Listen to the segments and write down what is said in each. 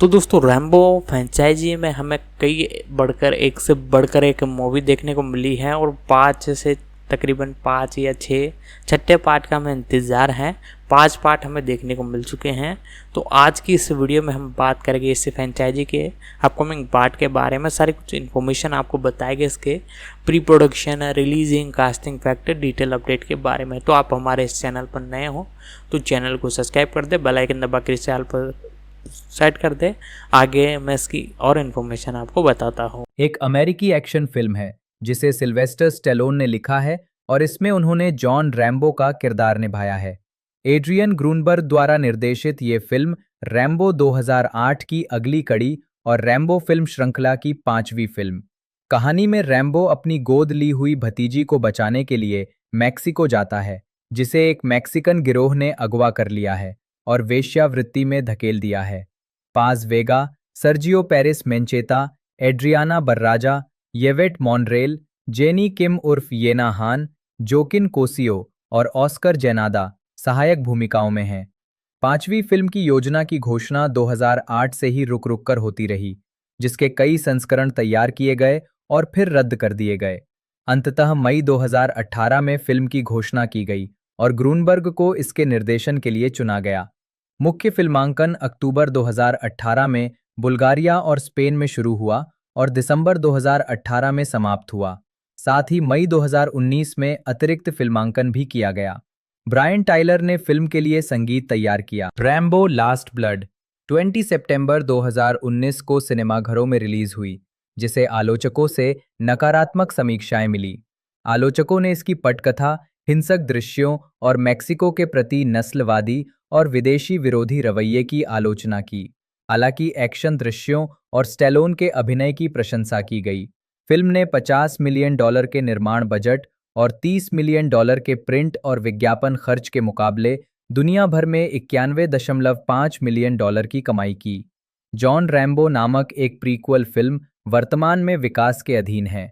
तो दोस्तों Rambo franchise में हमें कई बढ़कर एक से बढ़कर एक मूवी देखने को मिली है और पाँच से तकरीबन पाँच या छः छठे पार्ट का हमें इंतज़ार है। पांच पार्ट हमें देखने को मिल चुके हैं। तो आज की इस वीडियो में हम बात करेंगे इस फ्रेंचाइजी के अपकमिंग पार्ट के बारे में। सारी कुछ इन्फॉर्मेशन आपको बताएंगे, इसके pre production, releasing, casting factor, detail update के बारे में। तो आप हमारे इस चैनल पर नए हो तो चैनल को सब्सक्राइब कर दे, बेल आइकन दबा के चैनल पर सेट कर दे। आगे मैं इसकी और इन्फॉर्मेशन आपको बताता हूँ। एक अमेरिकी एक्शन फिल्म है जिसे सिल्वेस्टर स्टेलोन ने लिखा है और इसमें उन्होंने जॉन रैम्बो का किरदार निभाया है। एड्रियन ग्रूनबर्ग द्वारा निर्देशित ये फिल्म रैम्बो 2008 की अगली कड़ी और रैम्बो फिल्म श्रृंखला की पांचवी फिल्म। कहानी में रैम्बो अपनी गोद ली हुई भतीजी को बचाने के लिए मैक्सिको जाता है, जिसे एक मैक्सिकन गिरोह ने अगवा कर लिया है और वेश्यावृत्ति में धकेल दिया है। Paz Vega, Sergio Peris Mencheta, Adriana Barraza, Yvette Monreal, Jennie Kim उर्फ येना हान, जोकिन कोसियो और ऑस्कर जेनादा सहायक भूमिकाओं में हैं। पांचवी फिल्म की योजना की घोषणा 2008 से ही रुक रुक कर होती रही, जिसके कई संस्करण तैयार किए गए और फिर रद्द कर दिए गए। अंततः मई 2018 में फिल्म की घोषणा की गई और ग्रूनबर्ग को इसके निर्देशन के लिए चुना गया। मुख्य फिल्मांकन अक्टूबर 2018 में बुल्गारिया और स्पेन में शुरू हुआ और दिसंबर 2018 में समाप्त हुआ। साथ ही मई 2019 में अतिरिक्त फिल्मांकन भी किया गया। ब्रायन टाइलर ने फिल्म के लिए संगीत तैयार किया। रैम्बो लास्ट ब्लड 20 सितंबर 2019 को सिनेमाघरों में रिलीज हुई, जिसे आलोचकों से नकारात्मक समीक्षाएं मिली। आलोचकों ने इसकी पटकथा, हिंसक दृश्यों और मेक्सिको के प्रति नस्लवादी और विदेशी विरोधी रवैये की आलोचना की। हालांकि एक्शन दृश्यों और स्टैलोन के अभिनय की प्रशंसा की गई। फिल्म ने $50 मिलियन के निर्माण बजट और $30 मिलियन के प्रिंट और विज्ञापन खर्च के मुकाबले दुनिया भर में $91.5 मिलियन की कमाई की। जॉन रैम्बो नामक एक प्रीक्वल फिल्म वर्तमान में विकास के अधीन है।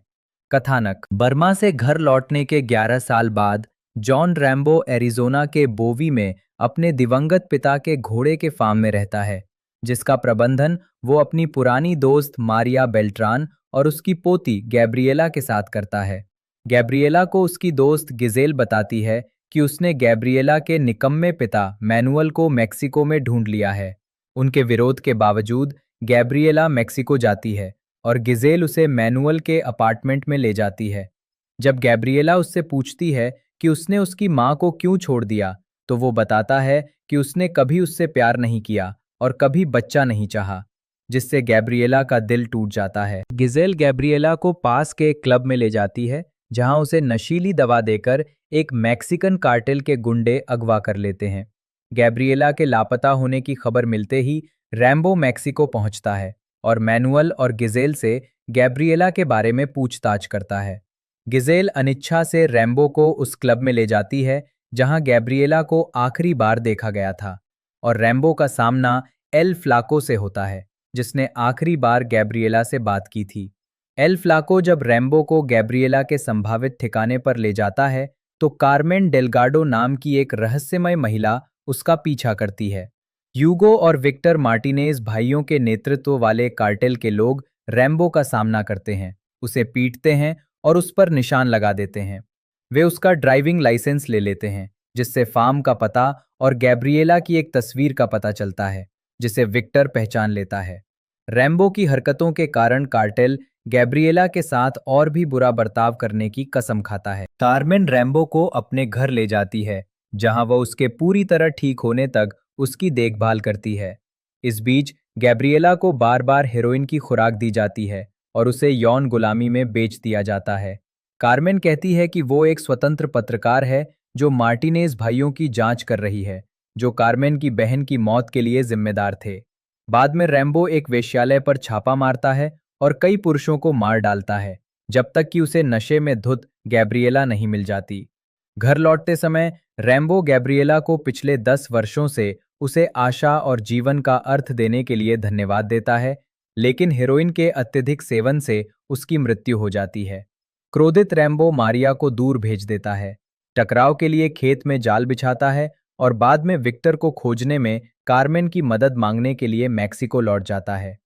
कथानक: बर्मा से घर लौटने के 11 साल बाद जॉन रैम्बो एरिजोना के बोवी में अपने दिवंगत पिता के घोड़े के फार्म में रहता है, जिसका प्रबंधन वो अपनी पुरानी दोस्त मारिया बेल्ट्रान और उसकी पोती गैब्रिएला के साथ करता है। गैब्रिएला को उसकी दोस्त गिजेल बताती है कि उसने गैब्रिएला के निकम्मे पिता मैनुअल को मेक्सिको में ढूंढ लिया है। उनके विरोध के बावजूद गैब्रिएला मेक्सिको जाती है और गिजेल उसे मैनुअल के अपार्टमेंट में ले जाती है। जब गैब्रिएला उससे पूछती है कि उसने उसकी माँ को क्यों छोड़ दिया, तो वो बताता है कि उसने कभी उससे प्यार नहीं किया और कभी बच्चा नहीं चाहा, जिससे गैब्रिएला का दिल टूट जाता है। गिजेल गैब्रिएला को पास के एक क्लब में ले जाती है, जहां उसे नशीली दवा देकर एक मैक्सिकन कार्टेल के गुंडे अगवा कर लेते हैं। गैब्रिएला के लापता होने की खबर मिलते ही रैम्बो मैक्सिको पहुंचता है और मैनुअल और गिजेल से गैब्रिएला के बारे में पूछताछ करता है। गिजेल अनिच्छा से रैम्बो को उस क्लब में ले जाती है जहां गैब्रिएला को आखिरी बार देखा गया था, और रैम्बो का सामना एल फ्लाको से होता है, जिसने आखिरी बार गैब्रिएला से बात की थी। एल फ्लाको जब रैम्बो को गैब्रिएला के संभावित ठिकाने पर ले जाता है, तो कार्मेन डेलगाडो नाम की एक रहस्यमय महिला उसका पीछा करती है। यूगो और विक्टर मार्टिनेज भाइयों के नेतृत्व वाले कार्टेल के लोग रैम्बो का सामना करते हैं, उसे पीटते हैं और उस पर निशान लगा देते हैं। वे उसका ड्राइविंग लाइसेंस ले लेते हैं, जिससे फार्म का पता और गैब्रिएला की एक तस्वीर का पता चलता है, जिसे विक्टर पहचान लेता है। रैम्बो की हरकतों के कारण कार्टेल गैब्रिएला के साथ और भी बुरा बर्ताव करने की कसम खाता है। कार्मेन रैम्बो को अपने घर ले जाती है, जहां वह उसके पूरी तरह ठीक होने तक उसकी देखभाल करती है। इस बीच गैब्रिएला को बार बार हेरोइन की खुराक दी जाती है और उसे यौन गुलामी में बेच दिया जाता है। कार्मेन कहती है कि वो एक स्वतंत्र पत्रकार है जो मार्टिनेज भाइयों की जांच कर रही है, जो कार्मेन की बहन की मौत के लिए जिम्मेदार थे। बाद में रैम्बो एक वेश्यालय पर छापा मारता है और कई पुरुषों को मार डालता है, जब तक कि उसे नशे में धुत गैब्रिएला नहीं मिल जाती। घर लौटते समय रैम्बो गैब्रिएला को पिछले 10 वर्षों से उसे आशा और जीवन का अर्थ देने के लिए धन्यवाद देता है, लेकिन हेरोइन के अत्यधिक सेवन से उसकी मृत्यु हो जाती है। क्रोधित रैम्बो मारिया को दूर भेज देता है, टकराव के लिए खेत में जाल बिछाता है और बाद में विक्टर को खोजने में कार्मेन की मदद मांगने के लिए मैक्सिको लौट जाता है।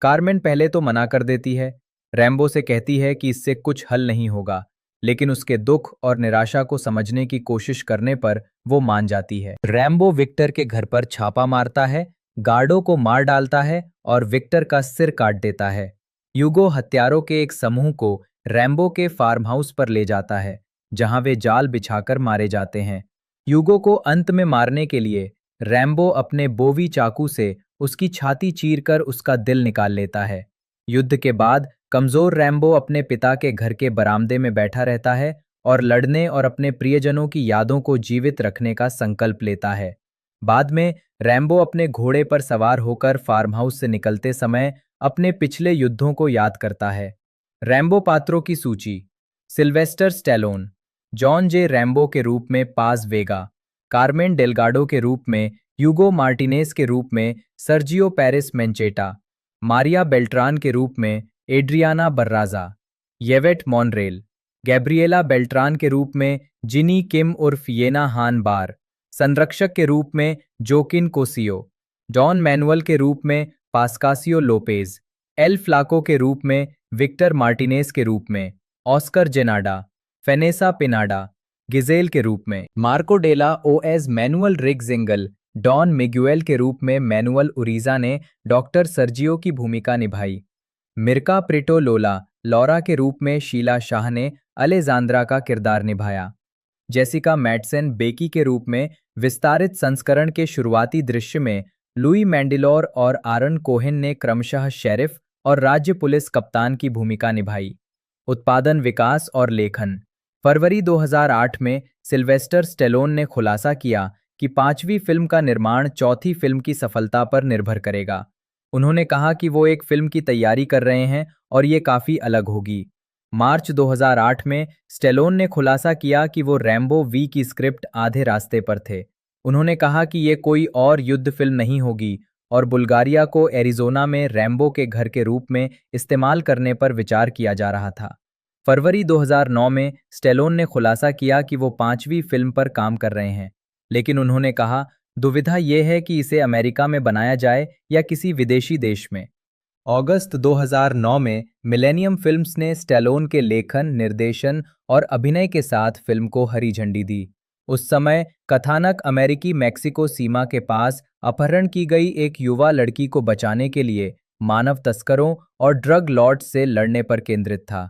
कार्मेन पहले तो मना कर देती है, रैम्बो से कहती है कि इससे कुछ हल नहीं होगा, लेकिन उसके दुख और निराशा को समझने की कोशिश करने पर वो मान जाती है। रैम्बो विक्टर के घर पर छापा मारता है, गार्डों को मार डालता है और विक्टर का सिर काट देता है। यूगो हत्यारों के एक समूह को रैम्बो के फार्म हाउस पर ले जाता है, जहां वे जाल बिछाकर मारे जाते हैं। यूगो को अंत में मारने के लिए रैम्बो अपने बोवी चाकू से उसकी छाती चीरकर उसका दिल निकाल लेता है। युद्ध के बाद कमजोर रैम्बो अपने पिता के घर के बरामदे में बैठा रहता है और लड़ने और अपने प्रियजनों की यादों को जीवित रखने का संकल्प लेता है। बाद में रैम्बो अपने घोड़े पर सवार होकर फार्म हाउस से निकलते समय अपने पिछले युद्धों को याद करता है। रैम्बो पात्रों की सूची: सिल्वेस्टर स्टैलोन, जॉन जे रैम्बो के रूप में पाज वेगा, कार्मेन डेलगाडो के रूप में यूगो मार्टिनेज के रूप में सर्जियो पेरेस मेंचेटा, मारिया बेल्ट्रान के रूप में Adriana Barraza, Yvette मॉनरेल, Gabriela Beltran के रूप में जिनी किम उर्फ येना हान बार, संरक्षक के रूप में जोकिन कोसियो, डॉन मैनुअल के रूप में पास्कासियो लोपेज, एल फ्लाको के रूप में विक्टर मार्टिनेज के रूप में ऑस्कर जेनाडा, फेनेसा पिनाडा, गिजेल के रूप में मार्को डेला ओएस, मैनुअल रिगजिंगल, डॉन मिगुएल के रूप में मैनुअल उरीजा ने डॉक्टर सर्जियो की भूमिका निभाई। मिर्का प्रिटो लोला, लॉरा के रूप में शीला शाह ने अलेजांद्रा का किरदार निभाया। जेसिका मैडसेन बेकी के रूप में विस्तारित संस्करण के शुरुआती दृश्य में लुई मैंडिलोर और आरन कोहेन ने क्रमशः शेरिफ और राज्य पुलिस कप्तान की भूमिका निभाई। उत्पादन, विकास और लेखन: फरवरी 2008 में सिल्वेस्टर स्टेलोन ने खुलासा किया कि 5वीं फिल्म का निर्माण चौथी फिल्म की सफलता पर निर्भर करेगा। उन्होंने कहा कि वो एक फिल्म की तैयारी कर रहे हैं और ये काफी अलग होगी। मार्च 2008 में स्टेलोन ने खुलासा किया कि वो रैम्बो वी की स्क्रिप्ट आधे रास्ते पर थे। उन्होंने कहा कि ये कोई और युद्ध फिल्म नहीं होगी और बुल्गारिया को एरिजोना में रैम्बो के घर के रूप में इस्तेमाल करने पर विचार किया जा रहा था। फरवरी 2009 में स्टेलोन ने खुलासा किया कि वो 5वीं फिल्म पर काम कर रहे हैं, लेकिन उन्होंने कहा, दुविधा ये है कि इसे अमेरिका में बनाया जाए या किसी विदेशी देश में। अगस्त 2009 में मिलेनियम फिल्म्स ने स्टेलोन के लेखन, निर्देशन और अभिनय के साथ फिल्म को हरी झंडी दी। उस समय कथानक अमेरिकी मैक्सिको सीमा के पास अपहरण की गई एक युवा लड़की को बचाने के लिए मानव तस्करों और ड्रग लॉर्ड्स से लड़ने पर केंद्रित था।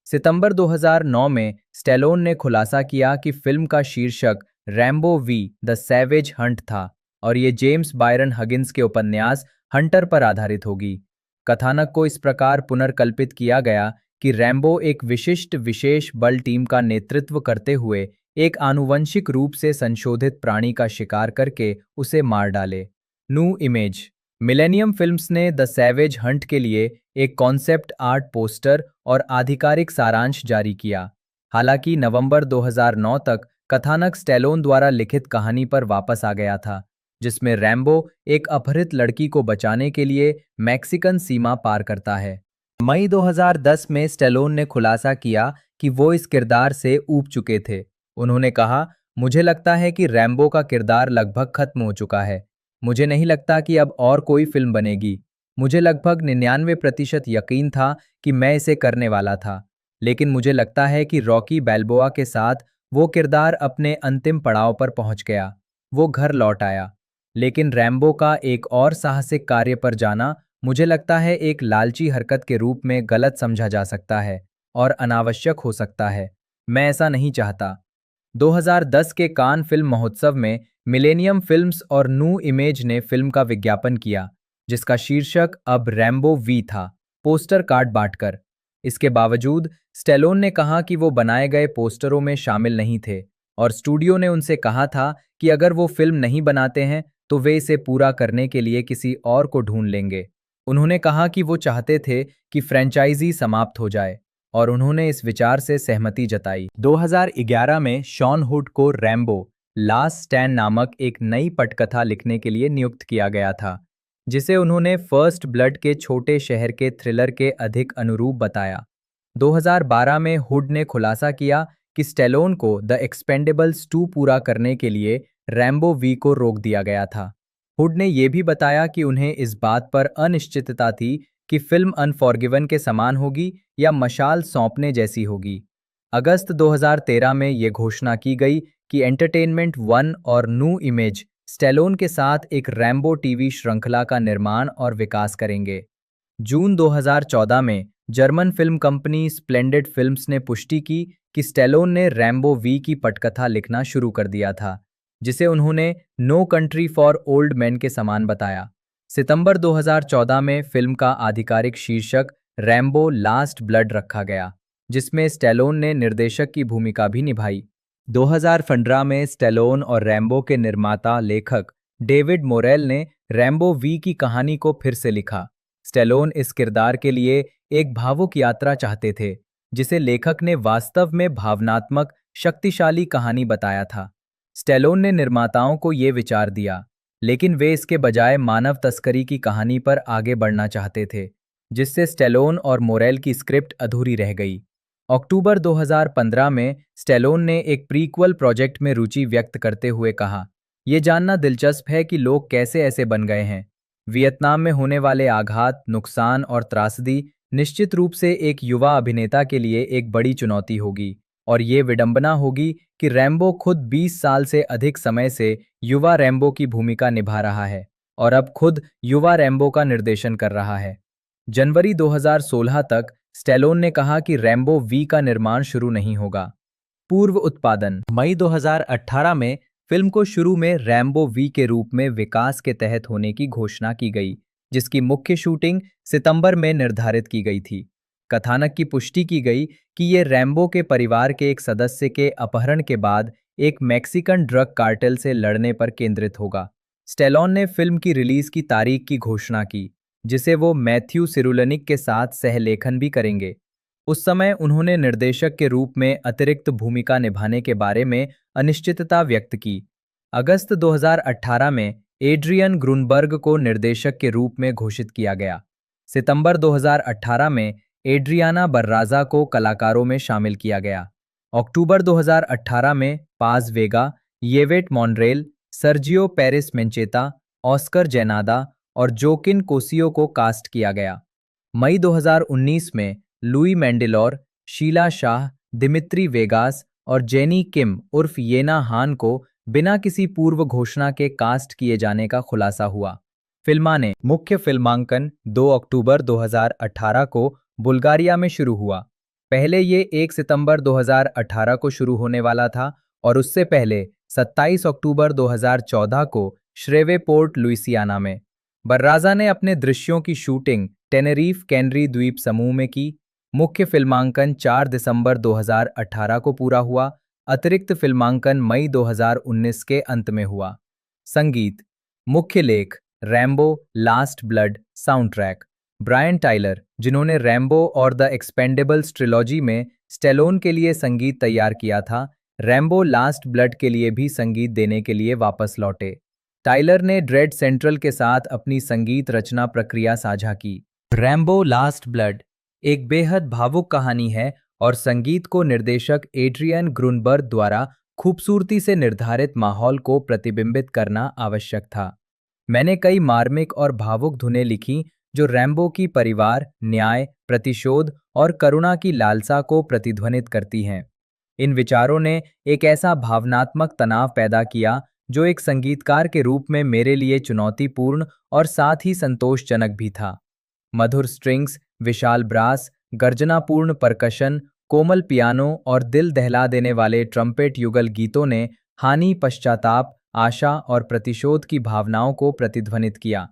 सितंबर 2009 में स्टेलोन ने खुलासा किया कि फिल्म का शीर्षक Rambo V the savage hunt था और ये जेम्स बायरन हगिन्स के उपन्यास हंटर पर आधारित होगी। कथानक को इस प्रकार पुनर्कल्पित किया गया कि रैम्बो एक विशिष्ट विशेष बल टीम का नेतृत्व करते हुए एक आनुवंशिक रूप से संशोधित प्राणी का शिकार करके उसे मार डाले। न्यू इमेज: मिलेनियम फिल्म्स ने द सैवेज हंट के लिए एक कॉन्सेप्ट आर्ट पोस्टर और आधिकारिक सारांश जारी किया। हालांकि नवंबर 2009 तक कथानक स्टेलोन द्वारा लिखित कहानी पर वापस आ गया था, जिसमें रैम्बो एक अपहरित लड़की को बचाने के लिए मैक्सिकन सीमा पार करता है। मई 2010 में स्टेलोन ने खुलासा किया कि वो इस किरदार से ऊब चुके थे। उन्होंने कहा, मुझे लगता है कि रैम्बो का किरदार लगभग खत्म हो चुका है। मुझे नहीं लगता कि अब और कोई फिल्म बनेगी। मुझे लगभग 99% यकीन था कि मैं इसे करने वाला था, लेकिन मुझे लगता है कि रॉकी बैल्बोआ के साथ वो किरदार अपने अंतिम पड़ाव पर पहुंच गया। वो घर लौट आया, लेकिन रैम्बो का एक और साहसिक कार्य पर जाना मुझे लगता है एक लालची हरकत के रूप में गलत समझा जा सकता है और अनावश्यक हो सकता है। मैं ऐसा नहीं चाहता। 2010 के कान फिल्म महोत्सव में मिलेनियम फिल्म्स और न्यू इमेज ने फिल्म का विज्ञापन किया, जिसका शीर्षक अब रैम्बो वी था, पोस्टर कार्ड बांटकर। इसके बावजूद स्टेलोन ने कहा कि वो बनाए गए पोस्टरों में शामिल नहीं थे और स्टूडियो ने उनसे कहा था कि अगर वो फिल्म नहीं बनाते हैं तो वे इसे पूरा करने के लिए किसी और को ढूंढ लेंगे। उन्होंने कहा कि वो चाहते थे कि फ्रेंचाइजी समाप्त हो जाए और उन्होंने इस विचार से सहमति जताई। 2011 में शॉन हुड को रैम्बो लास्ट स्टैंड नामक एक नई पटकथा लिखने के लिए नियुक्त किया गया था, जिसे उन्होंने फर्स्ट ब्लड के छोटे शहर के थ्रिलर के अधिक अनुरूप बताया। 2012 में हुड ने खुलासा किया कि स्टेलोन को द एक्सपेंडेबल्स 2 पूरा करने के लिए रैम्बो वी को रोक दिया गया था। हुड ने यह भी बताया कि उन्हें इस बात पर अनिश्चितता थी कि फिल्म अनफॉरगिवन के समान होगी या मशाल सौंपने जैसी होगी। अगस्त 2013 में यह घोषणा की गई कि एंटरटेनमेंट वन और न्यू इमेज स्टैलोन के साथ एक रैम्बो टीवी श्रृंखला का निर्माण और विकास करेंगे। जून 2014 में German film company splendid films ने पुष्टि की कि स्टैलोन ने रैम्बो वी की पटकथा लिखना शुरू कर दिया था, जिसे उन्होंने no country for old man के समान बताया। सितंबर 2014 में फिल्म का आधिकारिक शीर्षक रैम्बो लास्ट ब्लड रखा गया, जिसमें स्टैलोन ने निर्देशक की भूमिका भी निभाई। 2015 में स्टैलोन और रैम्बो के निर्माता लेखक डेविड मोरेल ने रैम्बो वी की कहानी को फिर से लिखा। स्टैलोन इस किरदार के लिए एक भावुक यात्रा चाहते थे, जिसे लेखक ने वास्तव में भावनात्मक, शक्तिशाली कहानी बताया था। स्टैलोन ने निर्माताओं को ये विचार दिया, लेकिन वे इसके बजाय मानव तस्करी की कहानी पर आगे बढ़ना चाहते थे, जिससे स्टैलोन और मोरेल की स्क्रिप्ट अधूरी रह गई। अक्टूबर 2015 में स्टैलोन ने एक प्रीक्वल प्रोजेक्ट में रुचि व्यक्त करते हुए कहा, "यह जानना दिलचस्प है कि लोग कैसे ऐसे बन गए हैं। वियतनाम में होने वाले आघात, नुकसान और त्रासदी निश्चित रूप से एक युवा अभिनेता के लिए एक बड़ी चुनौती होगी, और ये विडंबना होगी कि रैम्बो खुद 20 साल से अधिक समय से युवा रैम्बो की भूमिका निभा रहा है और अब खुद युवा रैम्बो का निर्देशन कर रहा है।" जनवरी 2016 तक स्टैलोन ने कहा कि रैम्बो वी का निर्माण शुरू नहीं होगा। पूर्व उत्पादन मई 2018 में फिल्म को शुरू में रैम्बो वी के रूप में विकास के तहत होने की घोषणा की गई, जिसकी मुख्य शूटिंग सितंबर में निर्धारित की गई थी। कथानक की पुष्टि की गई कि ये रैम्बो के परिवार के एक सदस्य के अपहरण के बाद एक मैक्सिकन ड्रग कार्टेल से लड़ने पर केंद्रित होगा। स्टैलोन ने फिल्म की रिलीज की तारीख की घोषणा की, जिसे वो मैथ्यू सिरुलनिक के साथ सहलेखन भी करेंगे। उस समय उन्होंने निर्देशक के रूप में अतिरिक्त भूमिका निभाने के बारे में अनिश्चितता व्यक्त की। अगस्त 2018 में एड्रियन ग्रूनबर्ग को निर्देशक के रूप में घोषित किया गया। सितंबर 2018 में एड्रियाना बर्राजा को कलाकारों में शामिल किया गया। अक्टूबर 2018 में पाज वेगा, येवेट मॉन्रेल, सर्जियो पेरिस मेंचेता, ऑस्कर जेनादा और जोकिन कोसियो को कास्ट किया गया। मई 2019 में Louis Mandylor, Sheila Shah, Dimitri Vegas और जेनी किम उर्फ येना हान को बिना किसी पूर्व घोषणा के कास्ट किए जाने का खुलासा हुआ। फिल्माने मुख्य फिल्मांकन 2 अक्टूबर 2018 को बुल्गारिया में शुरू हुआ। पहले ये 1 सितंबर 2018 को शुरू होने वाला था और उससे पहले 27 अक्टूबर 2014 को श्रेवेपोर्ट लुइसियाना में। बर्राजा ने अपने दृश्यों की शूटिंग टेनेरीफ कैनरी द्वीप समूह में की। मुख्य फिल्मांकन 4 दिसंबर 2018 को पूरा हुआ। अतिरिक्त फिल्मांकन मई 2019 के अंत में हुआ। संगीत मुख्य लेख Rambo last blood soundtrack Brian Tyler, जिन्होंने रैम्बो और द एक्सपेंडेबल्स ट्रिलॉजी में स्टैलोन के लिए संगीत तैयार किया था, रैम्बो लास्ट ब्लड के लिए भी संगीत देने के लिए वापस लौटे। टाइलर ने ड्रेड सेंट्रल के साथ अपनी संगीत रचना प्रक्रिया साझा की। रैम्बो लास्ट ब्लड एक बेहद भावुक कहानी है और संगीत को निर्देशक एड्रियन ग्रूनबर्ग द्वारा खूबसूरती से निर्धारित माहौल को प्रतिबिंबित करना आवश्यक था। मैंने कई मार्मिक और भावुक धुनें लिखी जो रैम्बो की परिवार, न्याय, प्रतिशोध और करुणा की लालसा को प्रतिध्वनित करती हैं। इन विचारों ने एक ऐसा भावनात्मक तनाव पैदा किया जो एक संगीतकार के रूप में मेरे लिए चुनौतीपूर्ण और साथ ही संतोषजनक भी था। मधुर स्ट्रिंग्स, विशाल ब्रास, गर्जनापूर्ण परकशन, कोमल पियानो और दिल दहला देने वाले ट्रम्पेट युगल गीतों ने हानि, पश्चाताप, आशा और प्रतिशोध की भावनाओं को प्रतिध्वनित किया।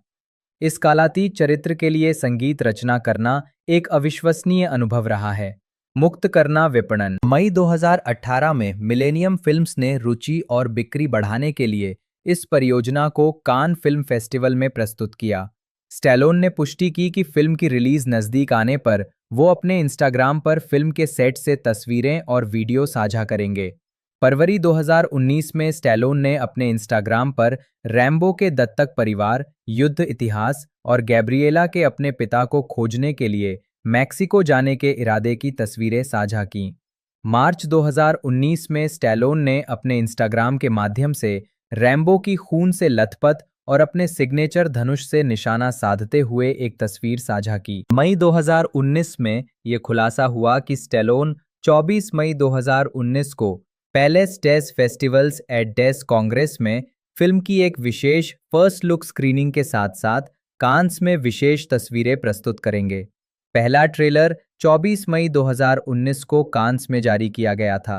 इस कालातीत चरित्र के लिए संगीत रचना करना एक अविश्वसनीय अनुभव रहा है। मुक्त करना विपणन मई 2018 में मिलेनियम फिल्म्स ने रुचि और बिक्री बढ़ाने के लिए इस परियोजना को कान फिल्म फेस्टिवल में प्रस्तुत किया। स्टैलोन ने पुष्टि की कि फिल्म की रिलीज नज़दीक आने पर वो अपने इंस्टाग्राम पर फिल्म के सेट से तस्वीरें और वीडियो साझा करेंगे। फरवरी 2019 में स्टैलोन ने अपने इंस्टाग्राम पर रैम्बो के दत्तक परिवार, युद्ध इतिहास और गैब्रिएला के अपने पिता को खोजने के लिए मैक्सिको जाने के इरादे की तस्वीरें साझा की। मार्च 2019 में स्टैलोन ने अपने इंस्टाग्राम के माध्यम से रैम्बो की खून से लथपथ और अपने सिग्नेचर धनुष से निशाना साधते हुए एक तस्वीर साझा की। मई 2019 में ये खुलासा हुआ कि स्टेलोन 24 मई 2019 को पैलेस डेस फेस्टिवल्स एट डेस कांग्रेस में फिल्म की एक विशेष फर्स्ट लुक स्क्रीनिंग के साथ साथ कांस में विशेष तस्वीरें प्रस्तुत करेंगे। पहला ट्रेलर 24 मई 2019 को कांस में जारी किया गया था।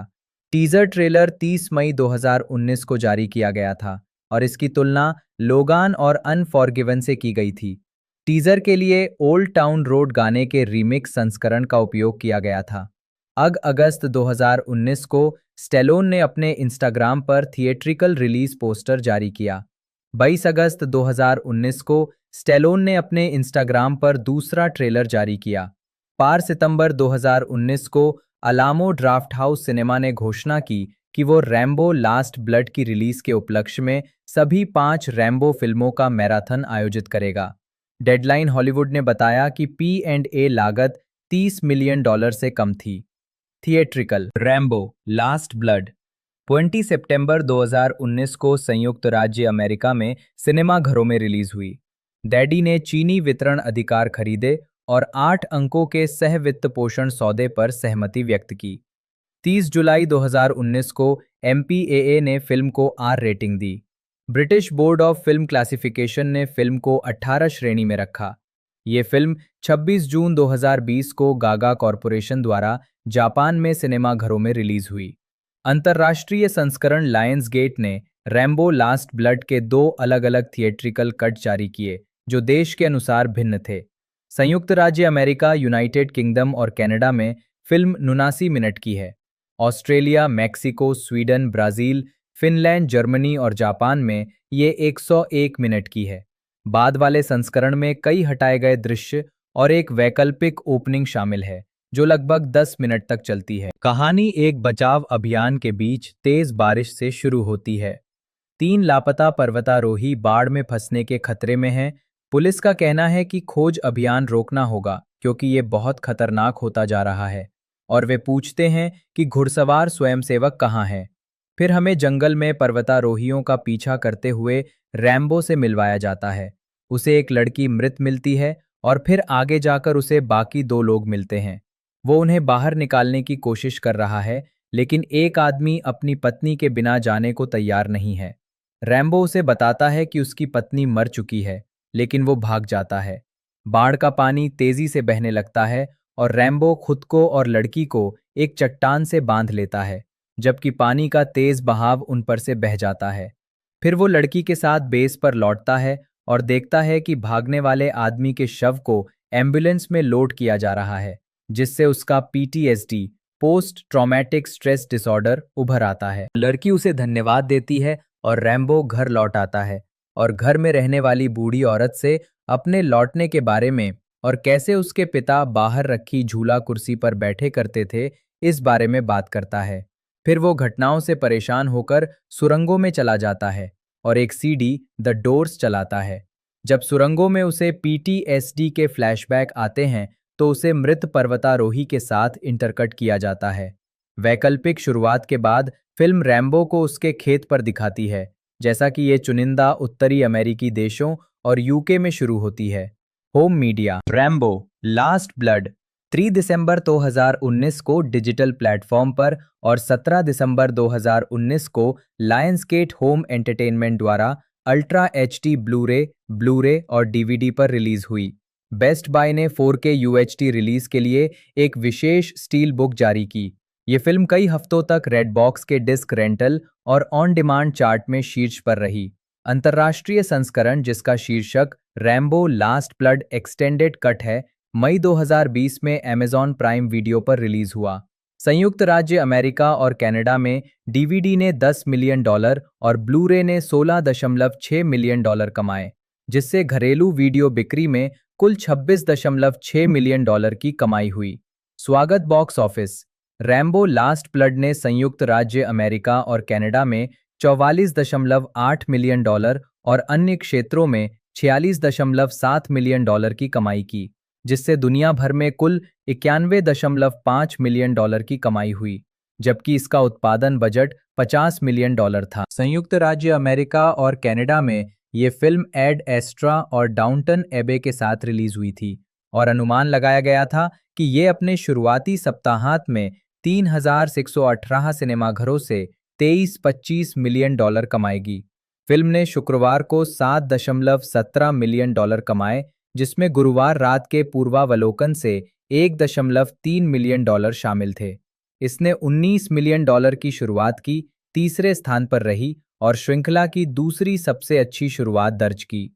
टीजर ट्रेलर 30 मई 2019 को जारी किया गया था और इसकी तुलना लोगान और अनफॉरगिवन से की गई थी। टीजर के लिए ओल्ड टाउन रोड गाने के रीमिक्स संस्करण का उपयोग किया गया था। अगस्त 2019 को स्टेलोन ने अपने इंस्टाग्राम पर थिएट्रिकल रिलीज पोस्टर जारी किया। 22 अगस्त 2019 को स्टेलोन ने अपने इंस्टाग्राम पर दूसरा ट्रेलर जारी किया। 4 सितंबर 2019 को अलामो ड्राफ्ट हाउस सिनेमा ने घोषणा की कि वो रैम्बो लास्ट ब्लड की रिलीज के उपलक्ष्य में सभी 5 रैम्बो फिल्मों का मैराथन आयोजित करेगा। डेडलाइन हॉलीवुड ने बताया कि P&A लागत $30 मिलियन से कम थी। थिएट्रिकल रैम्बो लास्ट ब्लड 20 सितंबर 2019 को संयुक्त राज्य अमेरिका में सिनेमा घरों में रिलीज हुई। डैडी ने चीनी वितरण अधिकार खरीदे और 8 अंकों के सह वित्त पोषण सौदे पर सहमति व्यक्त की। 30 जुलाई 2019 को MPAA ने फिल्म को R rating the. British board of film classification ने फिल्म को 18 श्रेणी में रखा। ये फिल्म 26 जून 2020 को गागा कॉरपोरेशन द्वारा जापान में सिनेमा घरों में रिलीज हुई। अंतर्राष्ट्रीय संस्करण लायंस गेट ने रैम्बो लास्ट ब्लड के 2 अलग-अलग थिएट्रिकल कट जारी किए जो देश के अनुसार भिन्न थे। संयुक्त राज्य अमेरिका, यूनाइटेड किंगडम और कनाडा में फिल्म 79 मिनट की है। Australia, Mexico, Sweden, Brazil, Finland, Germany और जापान में ये 101 मिनट की है। बाद वाले संस्करण में कई हटाए गए दृश्य और एक वैकल्पिक ओपनिंग शामिल है जो लगभग 10 मिनट तक चलती है। कहानी एक बचाव अभियान के बीच तेज बारिश से शुरू होती है। 3 लापता पर्वतारोही बाढ़ में फंसने के खतरे में हैं। पुलिस का कहना है कि खोज अभियान रोकना होगा क्योंकि ये बहुत खतरनाक होता जा रहा है और वे पूछते हैं कि घुड़सवार स्वयंसेवक कहाँ हैं। फिर हमें जंगल में पर्वतारोहियों का पीछा करते हुए रैम्बो से मिलवाया जाता है। उसे एक लड़की मृत मिलती है और फिर आगे जाकर उसे बाकी 2 लोग मिलते हैं। वो उन्हें बाहर निकालने की कोशिश कर रहा है लेकिन एक आदमी अपनी पत्नी के बिना जाने को तैयार नहीं है। रैम्बो उसे बताता है कि उसकी पत्नी मर चुकी है लेकिन वो भाग जाता है। बाढ़ का पानी तेजी से बहने लगता है और रैम्बो खुद को और लड़की को एक चट्टान से बांध लेता है जबकि पानी का तेज बहाव उन पर से बह जाता है। फिर वो लड़की के साथ बेस पर लौटता है और देखता है कि भागने वाले आदमी के शव को एम्बुलेंस में लोड किया जा रहा है जिससे उसका PTSD post traumatic stress disorder उभर आता है। लड़की उसे धन्यवाद देती है और रैम्बो घर लौट आता है और घर में रहने वाली बूढ़ी औरत से अपने लौटने के बारे में और कैसे उसके पिता बाहर रखी झूला कुर्सी पर बैठे करते थे इस बारे में बात करता है। फिर वो घटनाओं से परेशान होकर सुरंगों में चला जाता है और एक CD द डोर्स चलाता है। जब सुरंगों में उसे PTSD के फ्लैशबैक आते हैं तो उसे मृत पर्वतारोही के साथ इंटरकट किया जाता है। वैकल्पिक शुरुआत के बाद फिल्म रैम्बो को उसके खेत पर दिखाती है जैसा कि ये चुनिंदा उत्तरी अमेरिकी देशों और UK में शुरू होती है। Home media Rambo last blood 3 दिसंबर 2019 को डिजिटल प्लेटफॉर्म पर और 17 दिसंबर 2019 को लायंसगेट होम एंटरटेनमेंट द्वारा अल्ट्रा HD ब्लूरे और DVD पर रिलीज हुई। बेस्ट बाय ने 4K UHD रिलीज के लिए एक विशेष स्टील बुक जारी की। ये फिल्म कई हफ्तों तक रेड बॉक्स के डिस्क रेंटल और ऑन डिमांड चार्ट में शीर्ष पर रही। अंतर्राष्ट्रीय संस्करण जिसका शीर्षक Rambo last blood extended cut है, मई 2020 में Amazon प्राइम वीडियो पर रिलीज हुआ। संयुक्त राज्य अमेरिका और कनाडा में DVD ने $10 मिलियन और ब्लू-रे ने $16.6 मिलियन कमाए, जिससे घरेलू वीडियो बिक्री में कुल $26.6 मिलियन की कमाई हुई। स्वागत box office Rambo last blood ने संयुक्त राज्य अमेरिका और कनाडा में $44.8 मिलियन और अन्य क्षेत्रों में $46.7 मिलियन की कमाई की, जिससे दुनिया भर में कुल $91.5 मिलियन की कमाई हुई, जबकि इसका उत्पादन बजट $50 मिलियन था। संयुक्त राज्य अमेरिका और कनाडा में ये फिल्म एड एस्ट्रा और डाउनटन एबे के साथ रिलीज हुई थी और अनुमान लगाया गया था कि ये अपने शुरुआती सप्ताहांत में 3,618 सिनेमाघरों से 23-25 मिलियन डॉलर कमाएगी। फिल्म ने शुक्रवार को 7.17 मिलियन डॉलर कमाए, जिसमें गुरुवार रात के पूर्वावलोकन से 1.3 मिलियन डॉलर शामिल थे। इसने 19 मिलियन डॉलर की शुरुआत की, तीसरे स्थान पर रही और श्रृंखला की दूसरी सबसे अच्छी शुरुआत दर्ज की।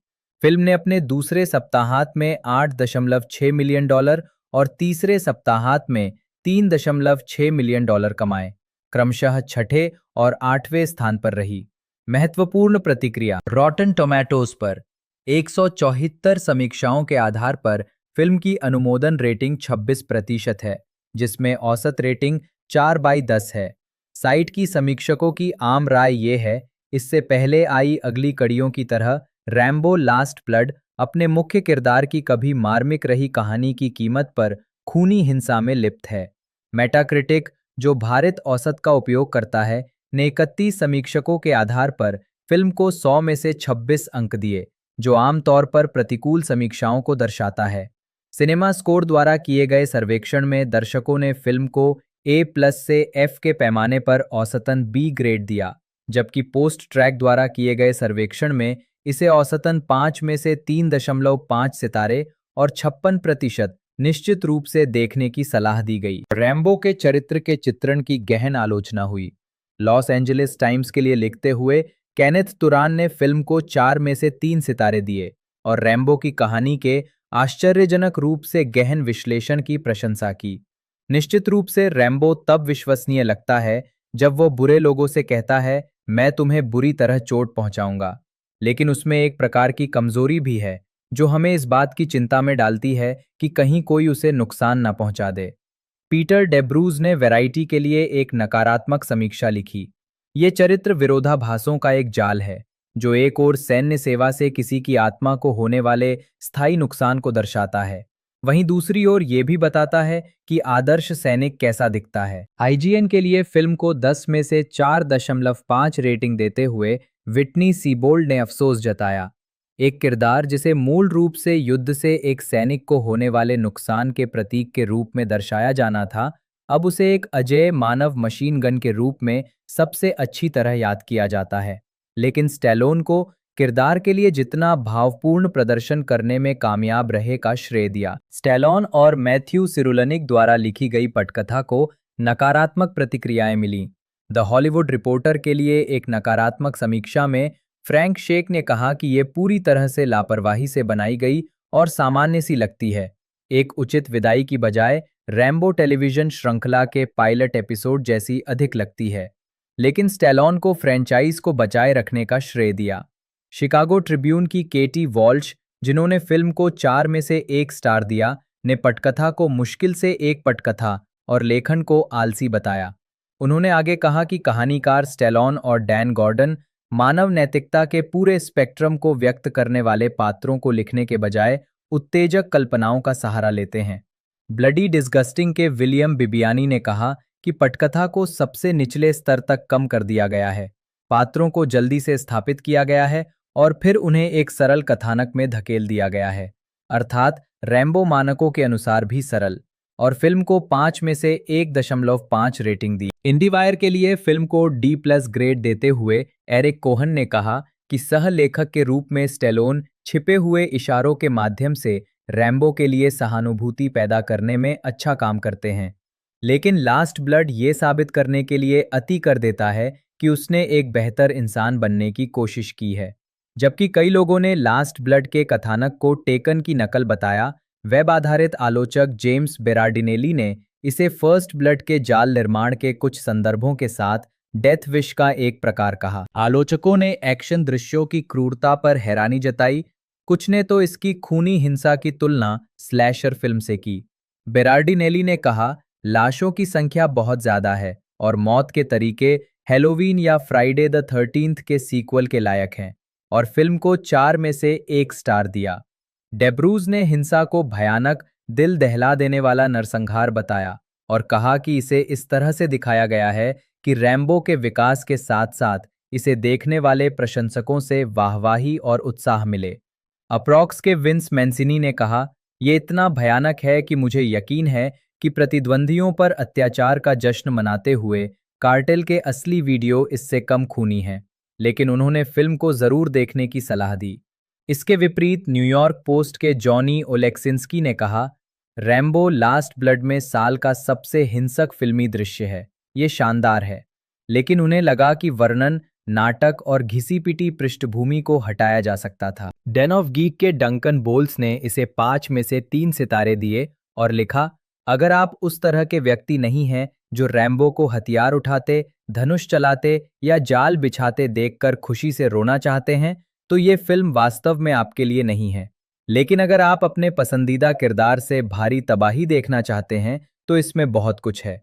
फिल्म ने अपने दूसरे सप्ताहांत में 8.6 मिलियन डॉलर और तीसरे सप्ताहांत में 3.6 मिलियन डॉलर कमाए, क्रमशः छठे और आठवें स्थान पर रही। महत्वपूर्ण प्रतिक्रिया रॉटन टोमेटोज पर 174 समीक्षाओं के आधार पर फिल्म की अनुमोदन रेटिंग 26% है, जिसमें औसत रेटिंग 4/10 है। साइट की समीक्षकों की आम राय ये है, इससे पहले आई अगली कड़ियों की तरह रैम्बो लास्ट ब्लड अपने मुख्य किरदार की कभी मार्मिक रही कहानी की कीमत पर खूनी हिंसा में लिप्त है। मेटाक्रिटिक, जो भारित औसत का उपयोग करता है, ने 31 समीक्षकों के आधार पर फिल्म को 100 में से 26 अंक दिए, जो आमतौर पर प्रतिकूल समीक्षाओं को दर्शाता है। सिनेमा स्कोर द्वारा किए गए सर्वेक्षण में दर्शकों ने फिल्म को A+ से F के पैमाने पर औसतन B ग्रेड दिया, जबकि पोस्ट ट्रैक द्वारा किए गए सर्वेक्षण में इसे औसतन 5 में से 3.5 सितारे और 56% निश्चित रूप से देखने की सलाह दी गई। रैम्बो के चरित्र के चित्रण की गहन आलोचना हुई। लॉस एंजलिस टाइम्स के लिए लिखते हुए केनेथ तुरान ने फिल्म को 4 में से 3 सितारे दिए और रैम्बो की कहानी के आश्चर्यजनक रूप से गहन विश्लेषण की प्रशंसा की। निश्चित रूप से रैम्बो तब विश्वसनीय लगता है जब वो बुरे लोगों से कहता है, मैं तुम्हें बुरी तरह चोट पहुंचाऊंगा, लेकिन उसमें एक प्रकार की कमजोरी भी है जो हमें इस बात की चिंता में डालती है कि कहीं कोई उसे नुकसान न पहुंचा दे। पीटर डेब्रूज ने वैरायटी के लिए एक नकारात्मक समीक्षा लिखी। ये चरित्र विरोधाभासों का एक जाल है, जो एक ओर सैन्य सेवा से किसी की आत्मा को होने वाले स्थायी नुकसान को दर्शाता है, वहीं दूसरी ओर ये भी बताता है कि आदर्श सैनिक कैसा दिखता है। IGN के लिए फिल्म को 10 में से 4.5 रेटिंग देते हुए विटनी सीबोल्ड ने अफसोस जताया। एक किरदार जिसे मूल रूप से युद्ध से एक सैनिक को होने वाले नुकसान के प्रतीक के रूप में दर्शाया जाना था, अब उसे एक अजेय मानव मशीन गन के रूप में सबसे अच्छी तरह याद किया जाता है। लेकिन स्टैलोन को किरदार के लिए जितना भावपूर्ण प्रदर्शन करने में कामयाब रहे का श्रेय दिया। स्टैलोन और मैथ्यू सिरुलनिक द्वारा लिखी गई पटकथा को नकारात्मक प्रतिक्रियाएं मिली। द हॉलीवुड रिपोर्टर के लिए एक नकारात्मक समीक्षा में फ्रैंक शेक ने कहा कि ये पूरी तरह से लापरवाही से बनाई गई और सामान्य सी लगती है, एक उचित विदाई की बजाय रैम्बो टेलीविजन श्रृंखला के पायलट एपिसोड जैसी अधिक लगती है। लेकिन स्टैलोन को फ्रेंचाइज को बचाए रखने का श्रेय दिया। शिकागो ट्रिब्यून की केटी वॉल्श, जिन्होंने फिल्म को 4 में से 1 स्टार दिया, ने पटकथा को मुश्किल से एक पटकथा और लेखन को आलसी बताया। उन्होंने आगे कहा कि कहानीकार स्टैलोन और डैन गॉर्डन मानव नैतिकता के पूरे स्पेक्ट्रम को व्यक्त करने वाले पात्रों को लिखने के बजाय उत्तेजक कल्पनाओं का सहारा लेते हैं। ब्लडी डिस्गस्टिंग के विलियम बिबियानी ने कहा कि पटकथा को सबसे निचले स्तर तक कम कर दिया गया है, पात्रों को जल्दी से स्थापित किया गया है और फिर उन्हें एक सरल कथानक में धकेल दिया गया है, अर्थात रैम्बो मानकों के अनुसार भी सरल, और फिल्म को 5 में से 1.5 रेटिंग दी। इंडीवायर के लिए फिल्म को D+ ग्रेड देते हुए एरिक कोहन ने कहा कि सह लेखक के रूप में स्टैलोन छिपे हुए इशारों के माध्यम से रैम्बो के लिए सहानुभूति पैदा करने में अच्छा काम करते हैं, लेकिन लास्ट ब्लड ये साबित करने के लिए अति कर देता है कि उसने एक बेहतर इंसान बनने की कोशिश की है। जबकि कई लोगों ने लास्ट ब्लड के कथानक को टेकन की नकल बताया, वेब आधारित आलोचक जेम्स बेरार्डिनेली ने इसे फर्स्ट ब्लड के जाल निर्माण के कुछ संदर्भों के साथ डेथ विश का एक प्रकार कहा। आलोचकों ने एक्शन दृश्यों की क्रूरता पर हैरानी जताई, कुछ ने तो इसकी खूनी हिंसा की तुलना स्लैशर फिल्म से की। बेरार्डिनेली ने कहा, लाशों की संख्या बहुत ज्यादा है और मौत के तरीके हैलोवीन या फ्राइडे द 13th के सीक्वल के लायक हैं, और फिल्म को 4 में से 1 स्टार दिया। डेब्रूज ने हिंसा को भयानक, दिल दहला देने वाला नरसंहार बताया और कहा कि इसे इस तरह से दिखाया गया है कि रैम्बो के विकास के साथ साथ इसे देखने वाले प्रशंसकों से वाहवाही और उत्साह मिले। अप्रॉक्स के विंस मैंसिनी ने कहा, ये इतना भयानक है कि मुझे यकीन है कि प्रतिद्वंदियों पर अत्याचार का जश्न मनाते हुए कार्टेल के असली वीडियो इससे कम खूनी हैं, लेकिन उन्होंने फिल्म को जरूर देखने की सलाह दी। इसके विपरीत न्यूयॉर्क पोस्ट के जॉनी ओलेक्सिंस्की ने कहा, रैम्बो लास्ट ब्लड में साल का सबसे हिंसक फिल्मी दृश्य है, ये शानदार है, लेकिन उन्हें लगा कि वर्णन, नाटक और घिसी-पिटी पृष्ठभूमि को हटाया जा सकता था। डेन ऑफ गीक के डंकन बोल्स ने इसे 5 में से 3 सितारे दिए और लिखा, अगर आप उस तरह के व्यक्ति नहीं हैं जो रैम्बो को हथियार उठाते, धनुष चलाते या जाल बिछाते देखकर खुशी से रोना चाहते हैं, तो ये फिल्म वास्तव में आपके लिए नहीं है। लेकिन अगर आप अपने पसंदीदा किरदार से भारी तबाही देखना चाहते हैं, तो इसमें बहुत कुछ है।